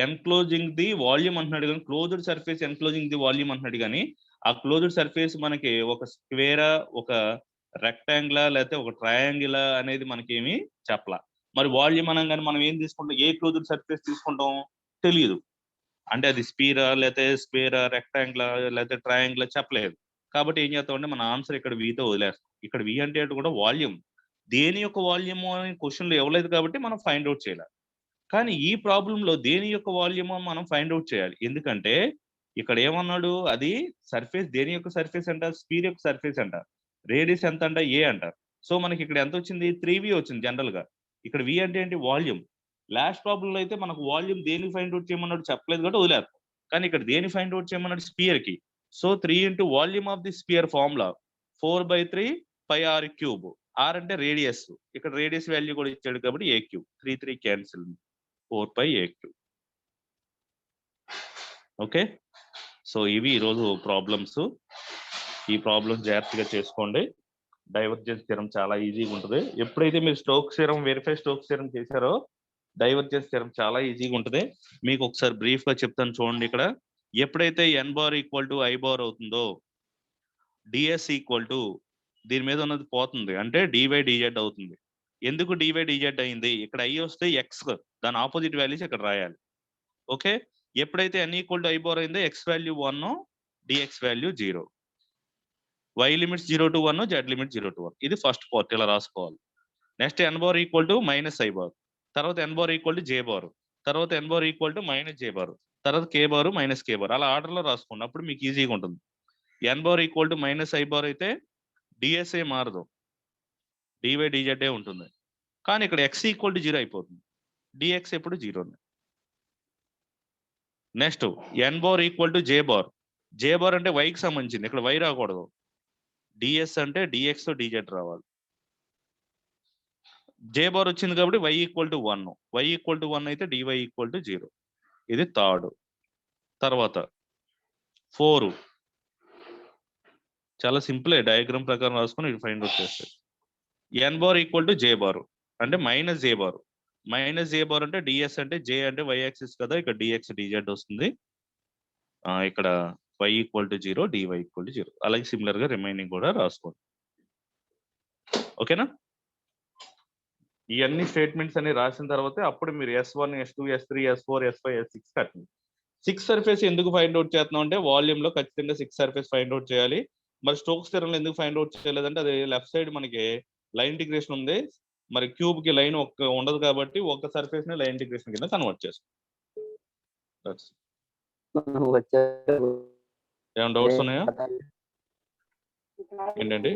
ఎన్క్లోజింగ్ ది వాల్యూమ్ అంటున్నాడు కానీ closed surface enclosing the volume అంటున్నాడు కానీ ఆ క్లోజ్డ్ సర్ఫేస్ మనకి ఒక స్క్వేరా, ఒక రెక్టాంగిలా లేకపోతే ఒక ట్రయాంగిలా అనేది మనకేమి చెప్పలా. మరి వాల్యూమ్ అనగానే మనం ఏం తీసుకుంటాం? ఏ క్లోజ్డ్ సర్ఫేస్ తీసుకుంటాం? తెలియదు. అంటే అది స్పీరా లేకపోతే స్క్వేరా, రెక్టాంగిలా లేకపోతే ట్రయాంగిలా చెప్పలేదు. కాబట్టి ఏం చేస్తామంటే మన ఆన్సర్ ఇక్కడ వీతో వదిలేస్తాం. ఇక్కడ వి అంటే ఏంటి కూడా వాల్యూమ్. దేని యొక్క వాల్యూమ్ అని క్వశ్చన్‌లో ఇవ్వలేదు కాబట్టి మనం ఫైండ్ ఔట్ చేయాలి. కానీ ఈ ప్రాబ్లమ్‌లో దేని యొక్క వాల్యూమో మనం ఫైండ్ ఔట్ చేయాలి. ఎందుకంటే ఇక్కడ ఏమన్నాడు? అది సర్ఫేస్ దేని యొక్క సర్ఫేస్ అంట? స్ఫియర్ యొక్క సర్ఫేస్ అంట. రేడియస్ ఎంత అంట? ఏ అంట. సో మనకి ఇక్కడ ఎంత వచ్చింది? 3v వచ్చింది జనరల్‌గా. ఇక్కడ వి అంటే ఏంటి? వాల్యూమ్. లాస్ట్ ప్రాబ్లమ్‌లో అయితే మనకు వాల్యూమ్ దేనికి ఫైండ్ ఔట్ చేయమన్నాడు చెప్పలేదు కాబట్టి వదిలేస్తాం. కానీ ఇక్కడ దేన్ని ఫైండ్ ఔట్ చేయమన్నాడు? స్ఫియర్‌కి. So 3 into volume of the sphere formula 4/3 pi r cube. R అంటే రేడియస్. ఇక్కడ రేడియస్ వాల్యూ కూడా ఇచ్చాడు కాబట్టి a cube. 3, 3 cancel. 4/a cube. Okay. So ఇవి ఈరోజు ప్రాబ్లమ్స్. ఈ ప్రాబ్లమ్ జాగ్రత్తగా చేసుకోండి. డైవర్జెన్స్ థియరం చాలా ఈజీగా ఉంటుంది. ఎప్పుడైతే మీరు Stokes theorem verify Stokes theorem చేశారో డైవర్జెన్స్ థియరం చాలా ఈజీగా ఉంటుంది. మీకు ఒకసారి బ్రీఫ్ గా చెప్తాను చూడండి. ఇక్కడ ఎప్పుడైతే n bar equal to i bar అవుతుందో ds ఈక్వల్ టు దీని మీద ఉన్నది పోతుంది అంటే dy/dz అవుతుంది. ఎందుకు dy/dz అయింది? ఇక్కడ i వస్తే x, దాని ఆపోజిట్ వాల్యూస్ ఇక్కడ రాయాలి. ఓకే. ఎప్పుడైతే n equal to i bar అయిందో x value 1, dx value 0. y limits 0 to 1, z limit 0 to 1. ఇది ఫస్ట్ పార్ట్ ఇలా రాసుకోవాలి. Next n bar equal to -i bar, తర్వాత n bar equal to j bar, తర్వాత n bar equal to -j bar, తర్వాత k bar -k bar. అలా order లో రాసుకోండి. అప్పుడు మీకు ఈజీగా ఉంటుంది. n bar equal to -i bar అయితే డిఎస్ఏ మారదు, dy/dz ఉంటుంది. కానీ ఇక్కడ x ఈక్వల్ టు 0 అయిపోతుంది. dx ఎప్పుడు 0. Next n bar equal to j bar. j bar అంటే y కి సంబంధించింది, ఇక్కడ y రాకూడదు. ds అంటే dx తో dz రావాలి. j బార్ వచ్చింది కాబట్టి y equal to 1. y equal to 1 అయితే dy ఈక్వల్ టు 0. ఇది థర్డ్. తర్వాత 4 చాలా సింపుల్. డయాగ్రామ్ ప్రకారం రాసుకొని ఇది ఫైండ్ అవుట్ చేస్తారు. n bar equal to j bar అంటే -j బార్. -j బార్ అంటే ds అంటే j అంటే y యాక్సిస్ కదా, ఇక్కడ dx dz వస్తుంది. ఇక్కడ y equal to 0, dy equal to 0. అలాగే సిమిలర్ గా రిమైనింగ్ కూడా రాసుకోండి. ఓకేనా? ఇవన్నీ స్టేట్మెంట్స్ అన్ని రాసిన తర్వాత అప్పుడు మీరు S1, S2, S3, S4, S5, S6 కట్టండి. 6 సర్ఫేస్ ఎందుకు ఫైండ్ అవుట్ చేస్తున్నాం అంటే వాల్యూమ్ లో ఖచ్చితంగా 6 సర్ఫేస్ ఫైండ్ అవుట్ చేయాలి. మరి స్టోక్స్ థియరం ఎందుకు ఫైండ్ అవుట్ చేయలేదంటే అది లెఫ్ట్ సైడ్ మనకి లైన్ ఇంటిగ్రేషన్ ఉంది. మరి క్యూబ్ కి లైన్ ఉండదు కాబట్టి ఒక సర్ఫేస్ ని లైన్ ఇంటిగ్రేషన్ కింద కన్వర్ట్ చేస్తాం. ఏమైనా డౌట్స్ ఉన్నాయా? ఏంటండి?